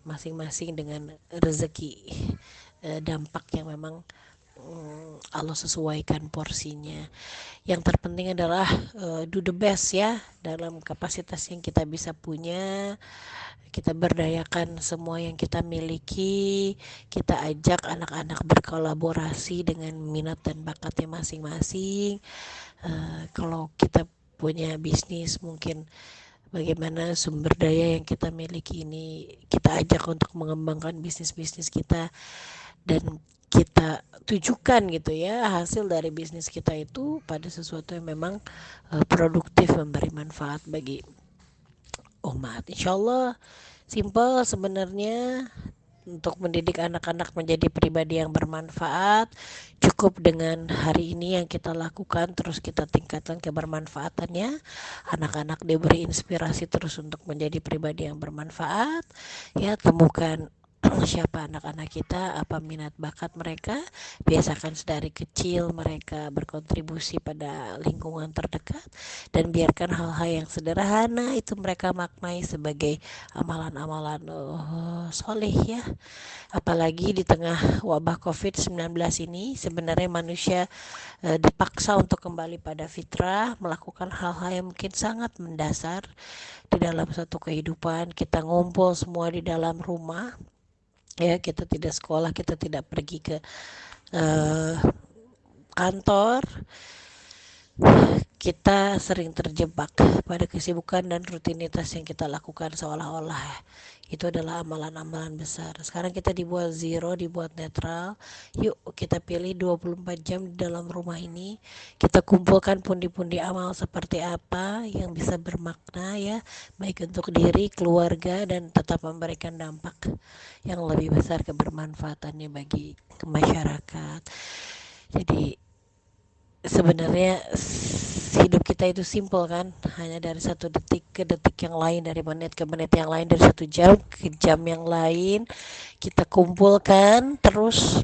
Speaker 1: masing-masing dengan rezeki, dampak yang memang Allah sesuaikan porsinya. Yang terpenting adalah do the best ya dalam kapasitas yang kita bisa punya. Kita berdayakan semua yang kita miliki, kita ajak anak-anak berkolaborasi dengan minat dan bakatnya masing-masing. Kalau kita punya bisnis, mungkin bagaimana sumber daya yang kita miliki ini kita ajak untuk mengembangkan bisnis-bisnis kita, dan kita tujukan gitu ya hasil dari bisnis kita itu pada sesuatu yang memang produktif, memberi manfaat bagi umat. Insya Allah simple sebenarnya. Untuk mendidik anak-anak menjadi pribadi yang bermanfaat, cukup dengan hari ini yang kita lakukan, terus kita tingkatkan kebermanfaatannya. Anak-anak diberi inspirasi terus untuk menjadi pribadi yang bermanfaat. Ya, temukan siapa anak-anak kita, apa minat bakat mereka, biasakan sedari kecil mereka berkontribusi pada lingkungan terdekat, dan biarkan hal-hal yang sederhana itu mereka maknai sebagai amalan-amalan soleh ya. Apalagi di tengah wabah COVID-19 ini, sebenarnya manusia dipaksa untuk kembali pada fitrah, melakukan hal-hal yang mungkin sangat mendasar di dalam satu kehidupan. Kita ngumpul semua di dalam rumah, ya, kita tidak sekolah, kita tidak pergi ke uh, kantor, kita sering terjebak pada kesibukan dan rutinitas yang kita lakukan seolah-olah itu adalah amalan-amalan besar. Sekarang kita dibuat zero, dibuat netral. Yuk kita pilih 24 jam di dalam rumah ini. Kita kumpulkan pundi-pundi amal seperti apa yang bisa bermakna ya, baik untuk diri, keluarga, dan tetap memberikan dampak yang lebih besar kebermanfaatannya bagi masyarakat. Jadi sebenarnya hidup kita itu simpel kan, hanya dari satu detik ke detik yang lain, dari menit ke menit yang lain, dari satu jam ke jam yang lain. Kita kumpulkan terus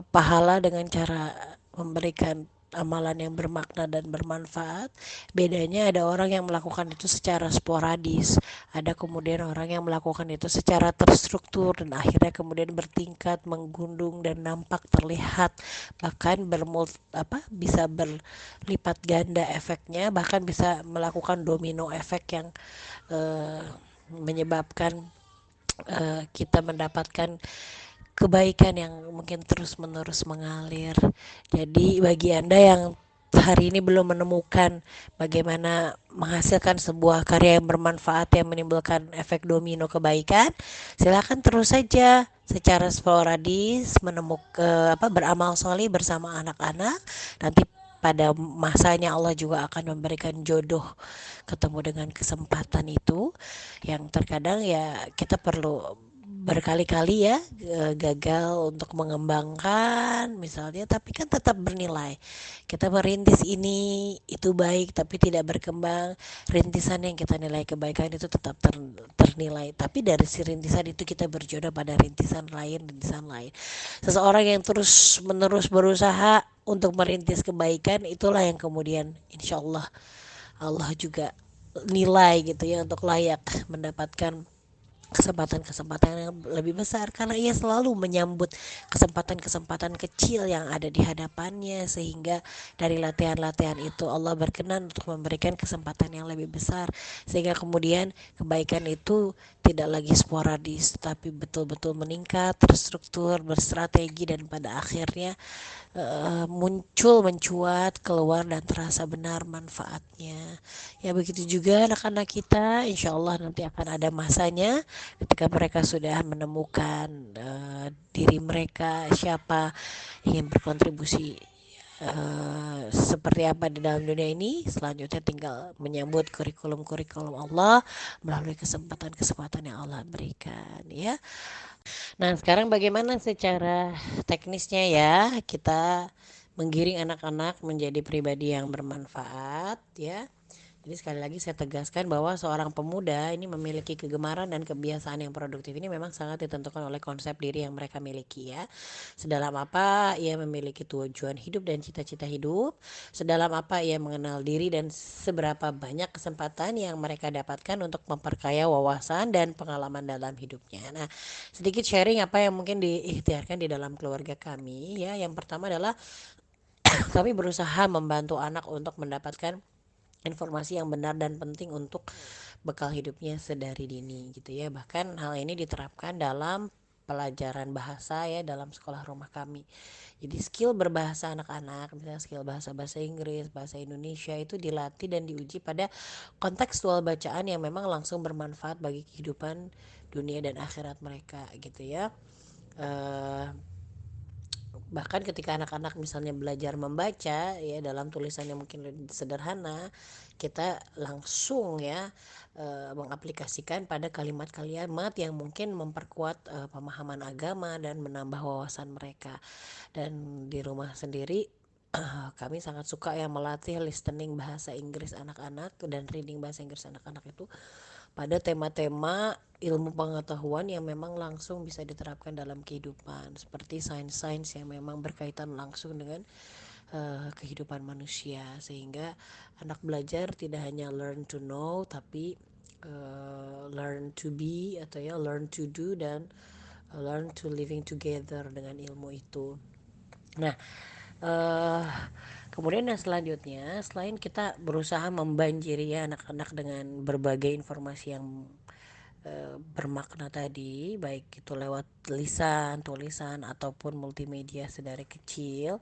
Speaker 1: pahala dengan cara memberikan amalan yang bermakna dan bermanfaat. Bedanya ada orang yang melakukan itu secara sporadis, ada kemudian orang yang melakukan itu secara terstruktur dan akhirnya kemudian bertingkat, menggundung dan nampak terlihat, bahkan bisa berlipat ganda efeknya, bahkan bisa melakukan domino efek yang menyebabkan kita mendapatkan kebaikan yang mungkin terus-menerus mengalir. Jadi bagi Anda yang hari ini belum menemukan bagaimana menghasilkan sebuah karya yang bermanfaat yang menimbulkan efek domino kebaikan, silakan terus saja secara sporadis beramal soleh bersama anak-anak. Nanti pada masanya Allah juga akan memberikan jodoh, ketemu dengan kesempatan itu yang terkadang ya kita perlu berkali-kali ya gagal untuk mengembangkan misalnya, tapi kan tetap bernilai. Kita merintis ini itu baik tapi tidak berkembang, rintisan yang kita nilai kebaikan itu tetap ternilai, tapi dari si rintisan itu kita berjodoh pada rintisan lain. Seseorang yang terus menerus berusaha untuk merintis kebaikan, itulah yang kemudian insya Allah Allah juga nilai gitu ya, untuk layak mendapatkan kesempatan-kesempatan yang lebih besar, karena ia selalu menyambut kesempatan-kesempatan kecil yang ada di hadapannya, sehingga dari latihan-latihan itu Allah berkenan untuk memberikan kesempatan yang lebih besar, sehingga kemudian kebaikan itu tidak lagi sporadis tapi betul-betul meningkat, terstruktur, berstrategi, dan pada akhirnya muncul, mencuat, keluar, dan terasa benar manfaatnya. Ya begitu juga anak-anak kita, insya Allah nanti akan ada masanya ketika mereka sudah menemukan diri mereka, siapa ingin berkontribusi seperti apa di dalam dunia ini. Selanjutnya tinggal menyambut kurikulum-kurikulum Allah melalui kesempatan-kesempatan yang Allah berikan ya. Nah, sekarang bagaimana secara teknisnya ya kita menggiring anak-anak menjadi pribadi yang bermanfaat ya. Jadi sekali lagi saya tegaskan bahwa seorang pemuda ini memiliki kegemaran dan kebiasaan yang produktif ini memang sangat ditentukan oleh konsep diri yang mereka miliki ya. Sedalam apa ia memiliki tujuan hidup dan cita-cita hidup, sedalam apa ia mengenal diri dan seberapa banyak kesempatan yang mereka dapatkan untuk memperkaya wawasan dan pengalaman dalam hidupnya. Nah, sedikit sharing apa yang mungkin diikhtiarkan di dalam keluarga kami ya. Yang pertama adalah kami berusaha membantu anak untuk mendapatkan informasi yang benar dan penting untuk bekal hidupnya sedari dini gitu ya. Bahkan hal ini diterapkan dalam pelajaran bahasa ya dalam sekolah rumah kami. Jadi skill berbahasa anak-anak, misalnya skill bahasa Inggris, bahasa Indonesia itu dilatih dan diuji pada kontekstual bacaan yang memang langsung bermanfaat bagi kehidupan dunia dan akhirat mereka gitu ya. Eh, Bahkan ketika anak-anak misalnya belajar membaca ya dalam tulisan yang mungkin sederhana, kita langsung ya mengaplikasikan pada kalimat-kalimat yang mungkin memperkuat pemahaman agama dan menambah wawasan mereka. Dan di rumah sendiri kami sangat suka ya melatih listening bahasa Inggris anak-anak dan reading bahasa Inggris anak-anak itu pada tema-tema ilmu pengetahuan yang memang langsung bisa diterapkan dalam kehidupan, seperti sains-sains yang memang berkaitan langsung dengan kehidupan manusia, sehingga anak belajar tidak hanya learn to know tapi learn to be atau ya learn to do dan learn to living together dengan ilmu itu. Nah, eh kemudian yang selanjutnya, selain kita berusaha membanjiri ya anak-anak dengan berbagai informasi yang bermakna tadi, baik itu lewat lisan, tulisan ataupun multimedia sedari kecil,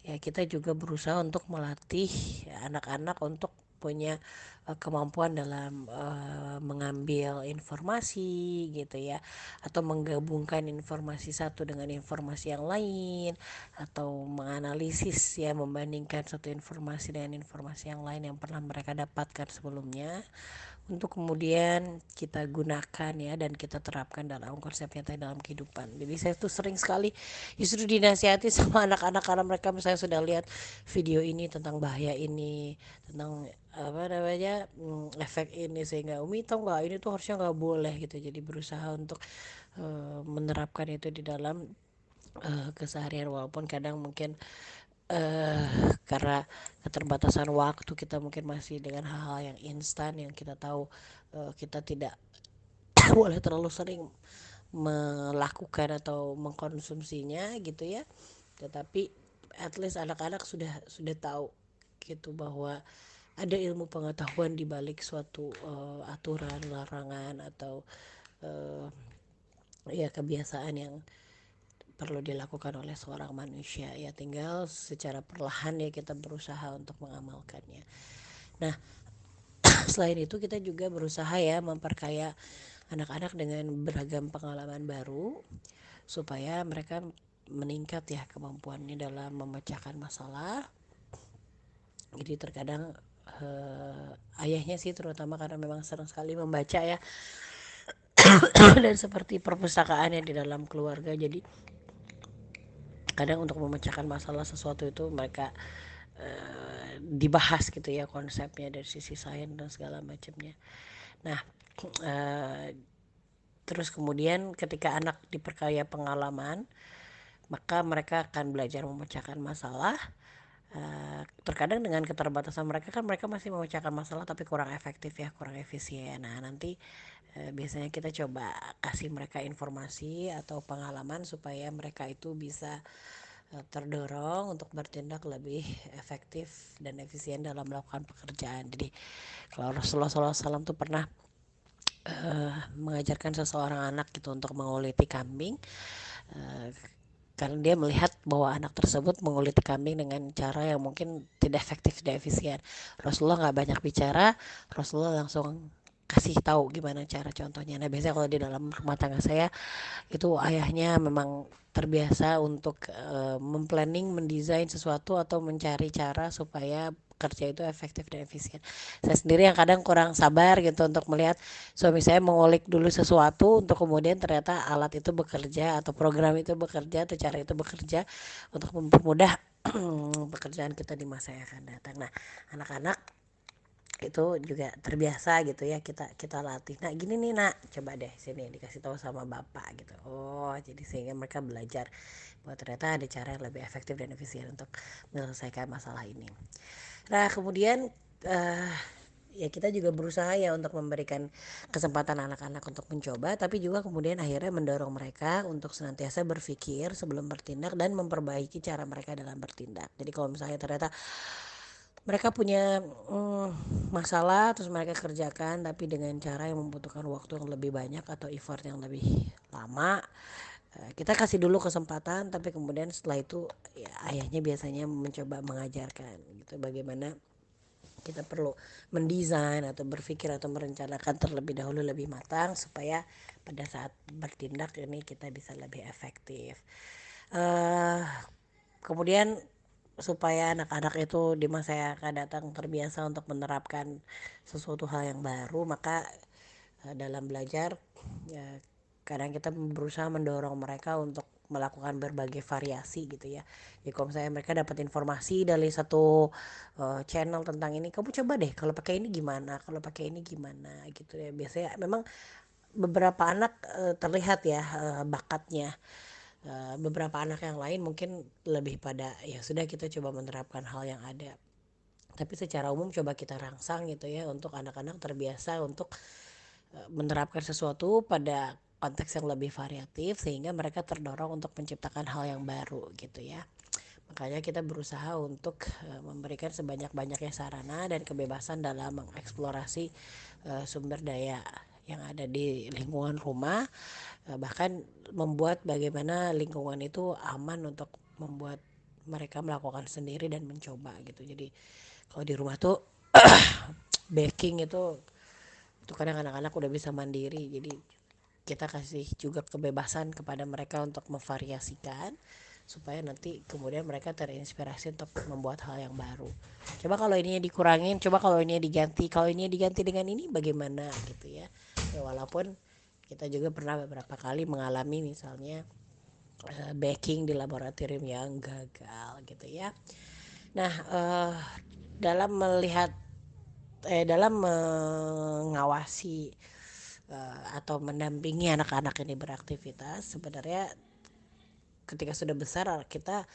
Speaker 1: ya kita juga berusaha untuk melatih anak-anak untuk punya kemampuan dalam mengambil informasi gitu ya, atau menggabungkan informasi satu dengan informasi yang lain, atau menganalisis ya, membandingkan satu informasi dengan informasi yang lain yang pernah mereka dapatkan sebelumnya untuk kemudian kita gunakan ya dan kita terapkan dalam konsep nyata dalam kehidupan. Jadi saya tuh sering sekali justru dinasihati sama anak-anak karena mereka misalnya sudah lihat video ini tentang bahaya ini, tentang apa namanya efek ini, sehingga Umi tau nggak ini tuh harusnya nggak boleh gitu. Jadi berusaha untuk menerapkan itu di dalam keseharian, walaupun kadang mungkin karena keterbatasan waktu kita mungkin masih dengan hal-hal yang instan yang kita tahu kita tidak boleh terlalu sering melakukan atau mengkonsumsinya gitu ya. Tetapi at least anak-anak sudah tahu gitu bahwa ada ilmu pengetahuan di balik suatu aturan, larangan atau uh, ya kebiasaan yang perlu dilakukan oleh seorang manusia ya, tinggal secara perlahan ya kita berusaha untuk mengamalkannya. Nah, selain itu kita juga berusaha ya memperkaya anak-anak dengan beragam pengalaman baru supaya mereka meningkat ya kemampuannya dalam memecahkan masalah. Jadi terkadang ayahnya sih terutama karena memang sering sekali membaca ya dan seperti perpustakaan yang di dalam keluarga, jadi kadang untuk memecahkan masalah sesuatu itu mereka dibahas gitu ya konsepnya dari sisi sains dan segala macamnya. Nah, terus kemudian ketika anak diperkaya pengalaman, maka mereka akan belajar memecahkan masalah. Terkadang dengan keterbatasan mereka kan mereka masih memecahkan masalah tapi kurang efektif ya, kurang efisien. Nah nanti biasanya kita coba kasih mereka informasi atau pengalaman supaya mereka itu bisa terdorong untuk bertindak lebih efektif dan efisien dalam melakukan pekerjaan. Jadi kalau Rasulullah SAW tuh pernah mengajarkan seseorang anak gitu untuk menguliti kambing, uh, karena dia melihat bahwa anak tersebut menguliti kambing dengan cara yang mungkin tidak efektif, tidak efisien. Rasulullah nggak banyak bicara, Rasulullah langsung kasih tahu gimana cara contohnya. Nah biasanya kalau di dalam rumah tangga saya itu ayahnya memang terbiasa untuk memplanning, mendesain sesuatu atau mencari cara supaya kerja itu efektif dan efisien. Saya sendiri yang kadang kurang sabar gitu untuk melihat suami saya mengulik dulu sesuatu untuk kemudian ternyata alat itu bekerja atau program itu bekerja atau cara itu bekerja untuk mempermudah pekerjaan kita di masa yang akan datang. Nah, anak-anak itu juga terbiasa gitu ya, kita latih. Nah gini nih nak, coba deh sini dikasih tahu sama bapak gitu. Oh jadi sehingga mereka belajar bahwa ternyata ada cara yang lebih efektif dan efisien untuk menyelesaikan masalah ini. Nah kemudian ya kita juga berusaha ya untuk memberikan kesempatan anak-anak untuk mencoba, tapi juga kemudian akhirnya mendorong mereka untuk senantiasa berpikir sebelum bertindak dan memperbaiki cara mereka dalam bertindak. Jadi kalau misalnya ternyata mereka punya masalah terus mereka kerjakan tapi dengan cara yang membutuhkan waktu yang lebih banyak atau effort yang lebih lama, kita kasih dulu kesempatan, tapi kemudian setelah itu ya ayahnya biasanya mencoba mengajarkan gitu bagaimana kita perlu mendesain atau berpikir atau merencanakan terlebih dahulu lebih matang supaya pada saat bertindak ini kita bisa lebih efektif. Uh, Kemudian supaya anak-anak itu di masa yang akan datang terbiasa untuk menerapkan sesuatu hal yang baru, maka dalam belajar ya, kadang kita berusaha mendorong mereka untuk melakukan berbagai variasi gitu ya. Jadi kalau misalnya mereka dapat informasi dari satu channel tentang ini, kamu coba deh kalau pakai ini gimana, kalau pakai ini gimana gitu ya. Biasanya memang beberapa anak terlihat ya bakatnya. Beberapa anak yang lain mungkin lebih pada ya sudah kita coba menerapkan hal yang ada. Tapi secara umum coba kita rangsang gitu ya untuk anak-anak terbiasa untuk menerapkan sesuatu pada konteks yang lebih variatif sehingga mereka terdorong untuk menciptakan hal yang baru gitu ya. Makanya kita berusaha untuk memberikan sebanyak-banyaknya sarana dan kebebasan dalam mengeksplorasi sumber daya yang ada di lingkungan rumah, bahkan membuat bagaimana lingkungan itu aman untuk membuat mereka melakukan sendiri dan mencoba gitu. Jadi kalau di rumah tuh baking itu kadang anak-anak udah bisa mandiri, jadi kita kasih juga kebebasan kepada mereka untuk memvariasikan supaya nanti kemudian mereka terinspirasi untuk membuat hal yang baru. Coba kalau ininya dikurangin, coba kalau ininya diganti, kalau ininya diganti dengan ini bagaimana gitu ya. Ya walaupun kita juga pernah beberapa kali mengalami misalnya baking di laboratorium yang gagal gitu ya. Nah dalam melihat dalam mengawasi atau mendampingi anak-anak ini beraktivitas, sebenarnya ketika sudah besar kita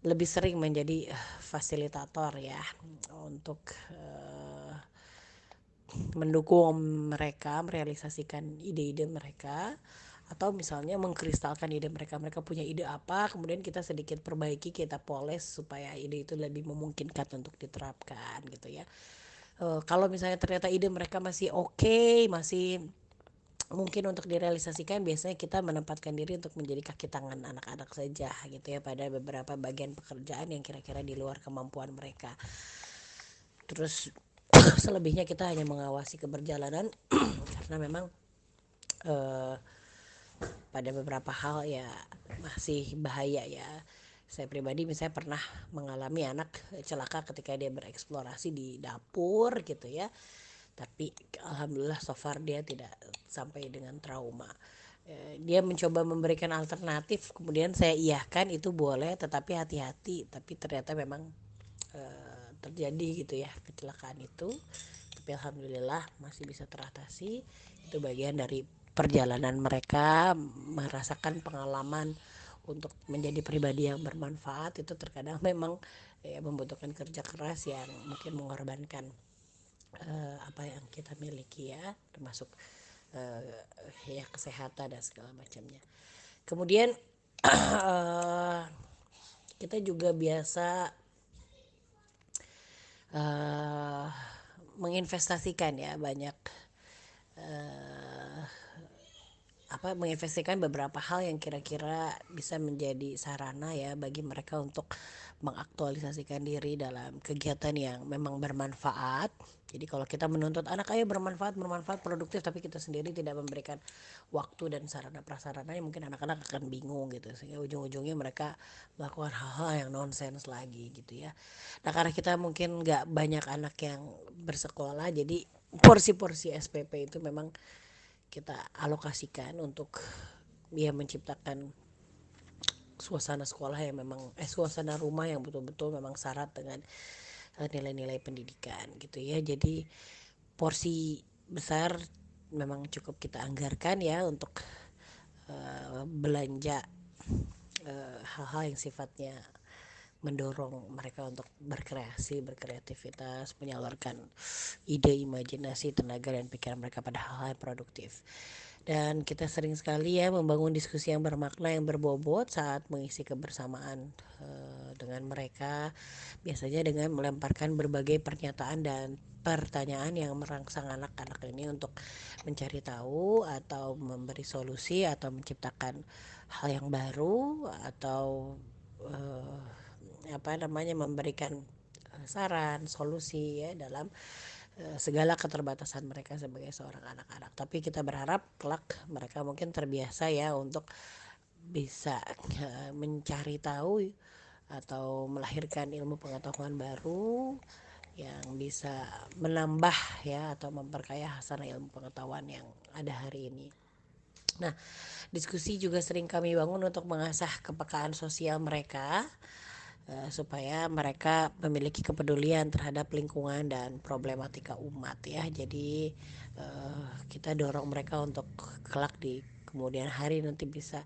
Speaker 1: lebih sering menjadi fasilitator ya untuk mendukung mereka merealisasikan ide-ide mereka, atau misalnya mengkristalkan ide mereka. Mereka punya ide apa, kemudian kita sedikit perbaiki, kita poles supaya ide itu lebih memungkinkan untuk diterapkan gitu ya. Kalau misalnya ternyata ide mereka masih oke, masih mungkin untuk direalisasikan, biasanya kita menempatkan diri untuk menjadi kaki tangan anak-anak saja gitu ya pada beberapa bagian pekerjaan yang kira-kira di luar kemampuan mereka. Terus selebihnya kita hanya mengawasi keberjalanan karena memang eh, pada beberapa hal ya masih bahaya ya. Saya pribadi misalnya pernah mengalami anak celaka ketika dia bereksplorasi di dapur gitu ya. Tapi alhamdulillah so far dia tidak sampai dengan trauma. Dia mencoba memberikan alternatif, kemudian saya iyahkan itu boleh, tetapi hati-hati. Tapi ternyata memang terjadi gitu ya kecelakaan itu. Tapi alhamdulillah masih bisa teratasi. Itu bagian dari perjalanan mereka merasakan pengalaman untuk menjadi pribadi yang bermanfaat. Itu terkadang memang ya, membutuhkan kerja keras yang mungkin mengorbankan apa yang kita miliki ya, termasuk uh, ya kesehatan dan segala macamnya. Kemudian kita juga biasa uh, menginvestasikan ya banyak menginvestasikan beberapa hal yang kira-kira bisa menjadi sarana ya bagi mereka untuk mengaktualisasikan diri dalam kegiatan yang memang bermanfaat. Jadi kalau kita menuntut anak ayo bermanfaat produktif, tapi kita sendiri tidak memberikan waktu dan sarana prasarana, ya mungkin anak-anak akan bingung gitu, sehingga ujung-ujungnya mereka melakukan hal-hal yang nonsens lagi gitu ya. Nah karena kita mungkin nggak banyak anak yang bersekolah, jadi porsi-porsi SPP itu memang kita alokasikan untuk ya menciptakan suasana sekolah yang memang suasana rumah yang betul-betul memang syarat dengan nilai-nilai pendidikan gitu ya. Jadi porsi besar memang cukup kita anggarkan ya untuk belanja hal-hal yang sifatnya mendorong mereka untuk berkreasi, berkreativitas, menyalurkan ide, imajinasi, tenaga dan pikiran mereka pada hal-hal yang produktif. Dan kita sering sekali ya membangun diskusi yang bermakna, yang berbobot saat mengisi kebersamaan dengan mereka, biasanya dengan melemparkan berbagai pernyataan dan pertanyaan yang merangsang anak-anak ini untuk mencari tahu atau memberi solusi atau menciptakan hal yang baru atau memberikan saran, solusi ya dalam segala keterbatasan mereka sebagai seorang anak-anak. Tapi kita berharap kelak mereka mungkin terbiasa ya untuk bisa mencari tahu atau melahirkan ilmu pengetahuan baru yang bisa menambah ya atau memperkaya hasanah ilmu pengetahuan yang ada hari ini. Nah, diskusi juga sering kami bangun untuk mengasah kepekaan sosial mereka supaya mereka memiliki kepedulian terhadap lingkungan dan problematika umat ya. Jadi kita dorong mereka untuk kelak di kemudian hari nanti bisa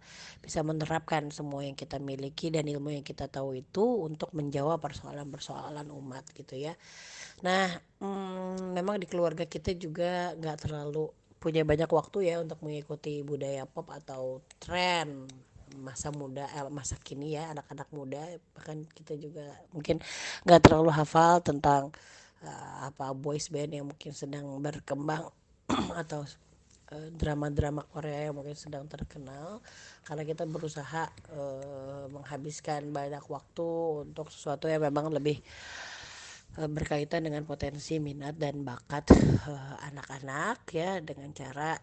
Speaker 1: menerapkan semua yang kita miliki dan ilmu yang kita tahu itu untuk menjawab persoalan-persoalan umat gitu ya. Nah, memang di keluarga kita juga nggak terlalu punya banyak waktu ya untuk mengikuti budaya pop atau tren masa kini ya, anak-anak muda. Bahkan kita juga mungkin nggak terlalu hafal tentang apa boys band yang mungkin sedang berkembang atau drama-drama Korea yang mungkin sedang terkenal, karena kita berusaha menghabiskan banyak waktu untuk sesuatu yang memang lebih berkaitan dengan potensi minat dan bakat anak-anak ya, dengan cara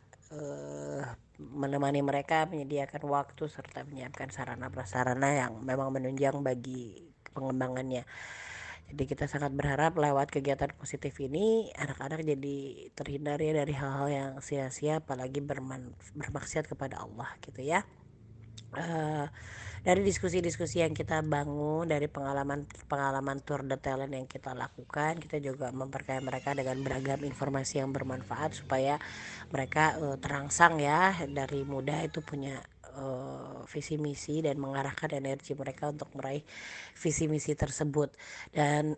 Speaker 1: menemani mereka, menyediakan waktu serta menyiapkan sarana prasarana yang memang menunjang bagi pengembangannya. Jadi kita sangat berharap lewat kegiatan positif ini anak-anak jadi terhindar ya dari hal-hal yang sia-sia, apalagi bermaksiat kepada Allah gitu ya. Dari diskusi-diskusi yang kita bangun, dari pengalaman tour de talent yang kita lakukan, kita juga memperkaya mereka dengan beragam informasi yang bermanfaat supaya mereka terangsang ya dari muda itu punya visi misi dan mengarahkan energi mereka untuk meraih visi misi tersebut. Dan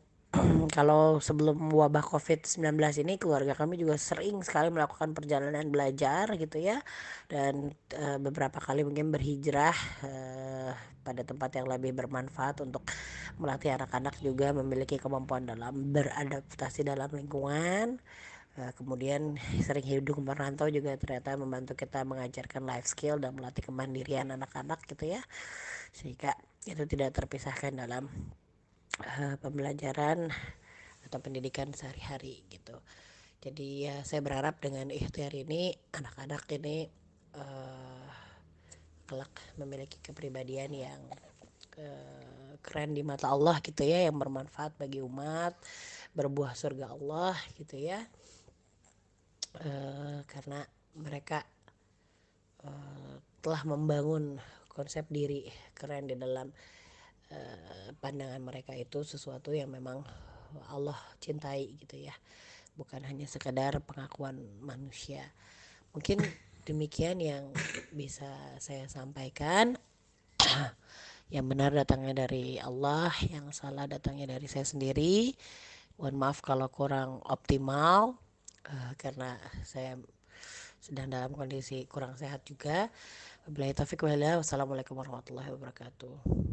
Speaker 1: kalau sebelum wabah COVID-19 ini keluarga kami juga sering sekali melakukan perjalanan belajar gitu ya, dan beberapa kali mungkin berhijrah pada tempat yang lebih bermanfaat untuk melatih anak-anak juga memiliki kemampuan dalam beradaptasi dalam lingkungan. Kemudian sering hidup merantau juga ternyata membantu kita mengajarkan life skill dan melatih kemandirian anak-anak gitu ya, sehingga itu tidak terpisahkan dalam pembelajaran atau pendidikan sehari-hari gitu. Jadi ya saya berharap dengan ikhtiar ini anak-anak ini kelak memiliki kepribadian yang keren di mata Allah gitu ya, yang bermanfaat bagi umat, berbuah surga Allah gitu ya. Karena mereka telah membangun konsep diri keren di dalam pandangan mereka, itu sesuatu yang memang Allah cintai gitu ya, bukan hanya sekedar pengakuan manusia. Mungkin demikian yang bisa saya sampaikan. Yang benar datangnya dari Allah, yang salah datangnya dari saya sendiri. Mohon maaf kalau kurang optimal karena saya sedang dalam kondisi kurang sehat juga. Wabillahi taufiq wal hidayah. Wassalamualaikum warahmatullahi wabarakatuh.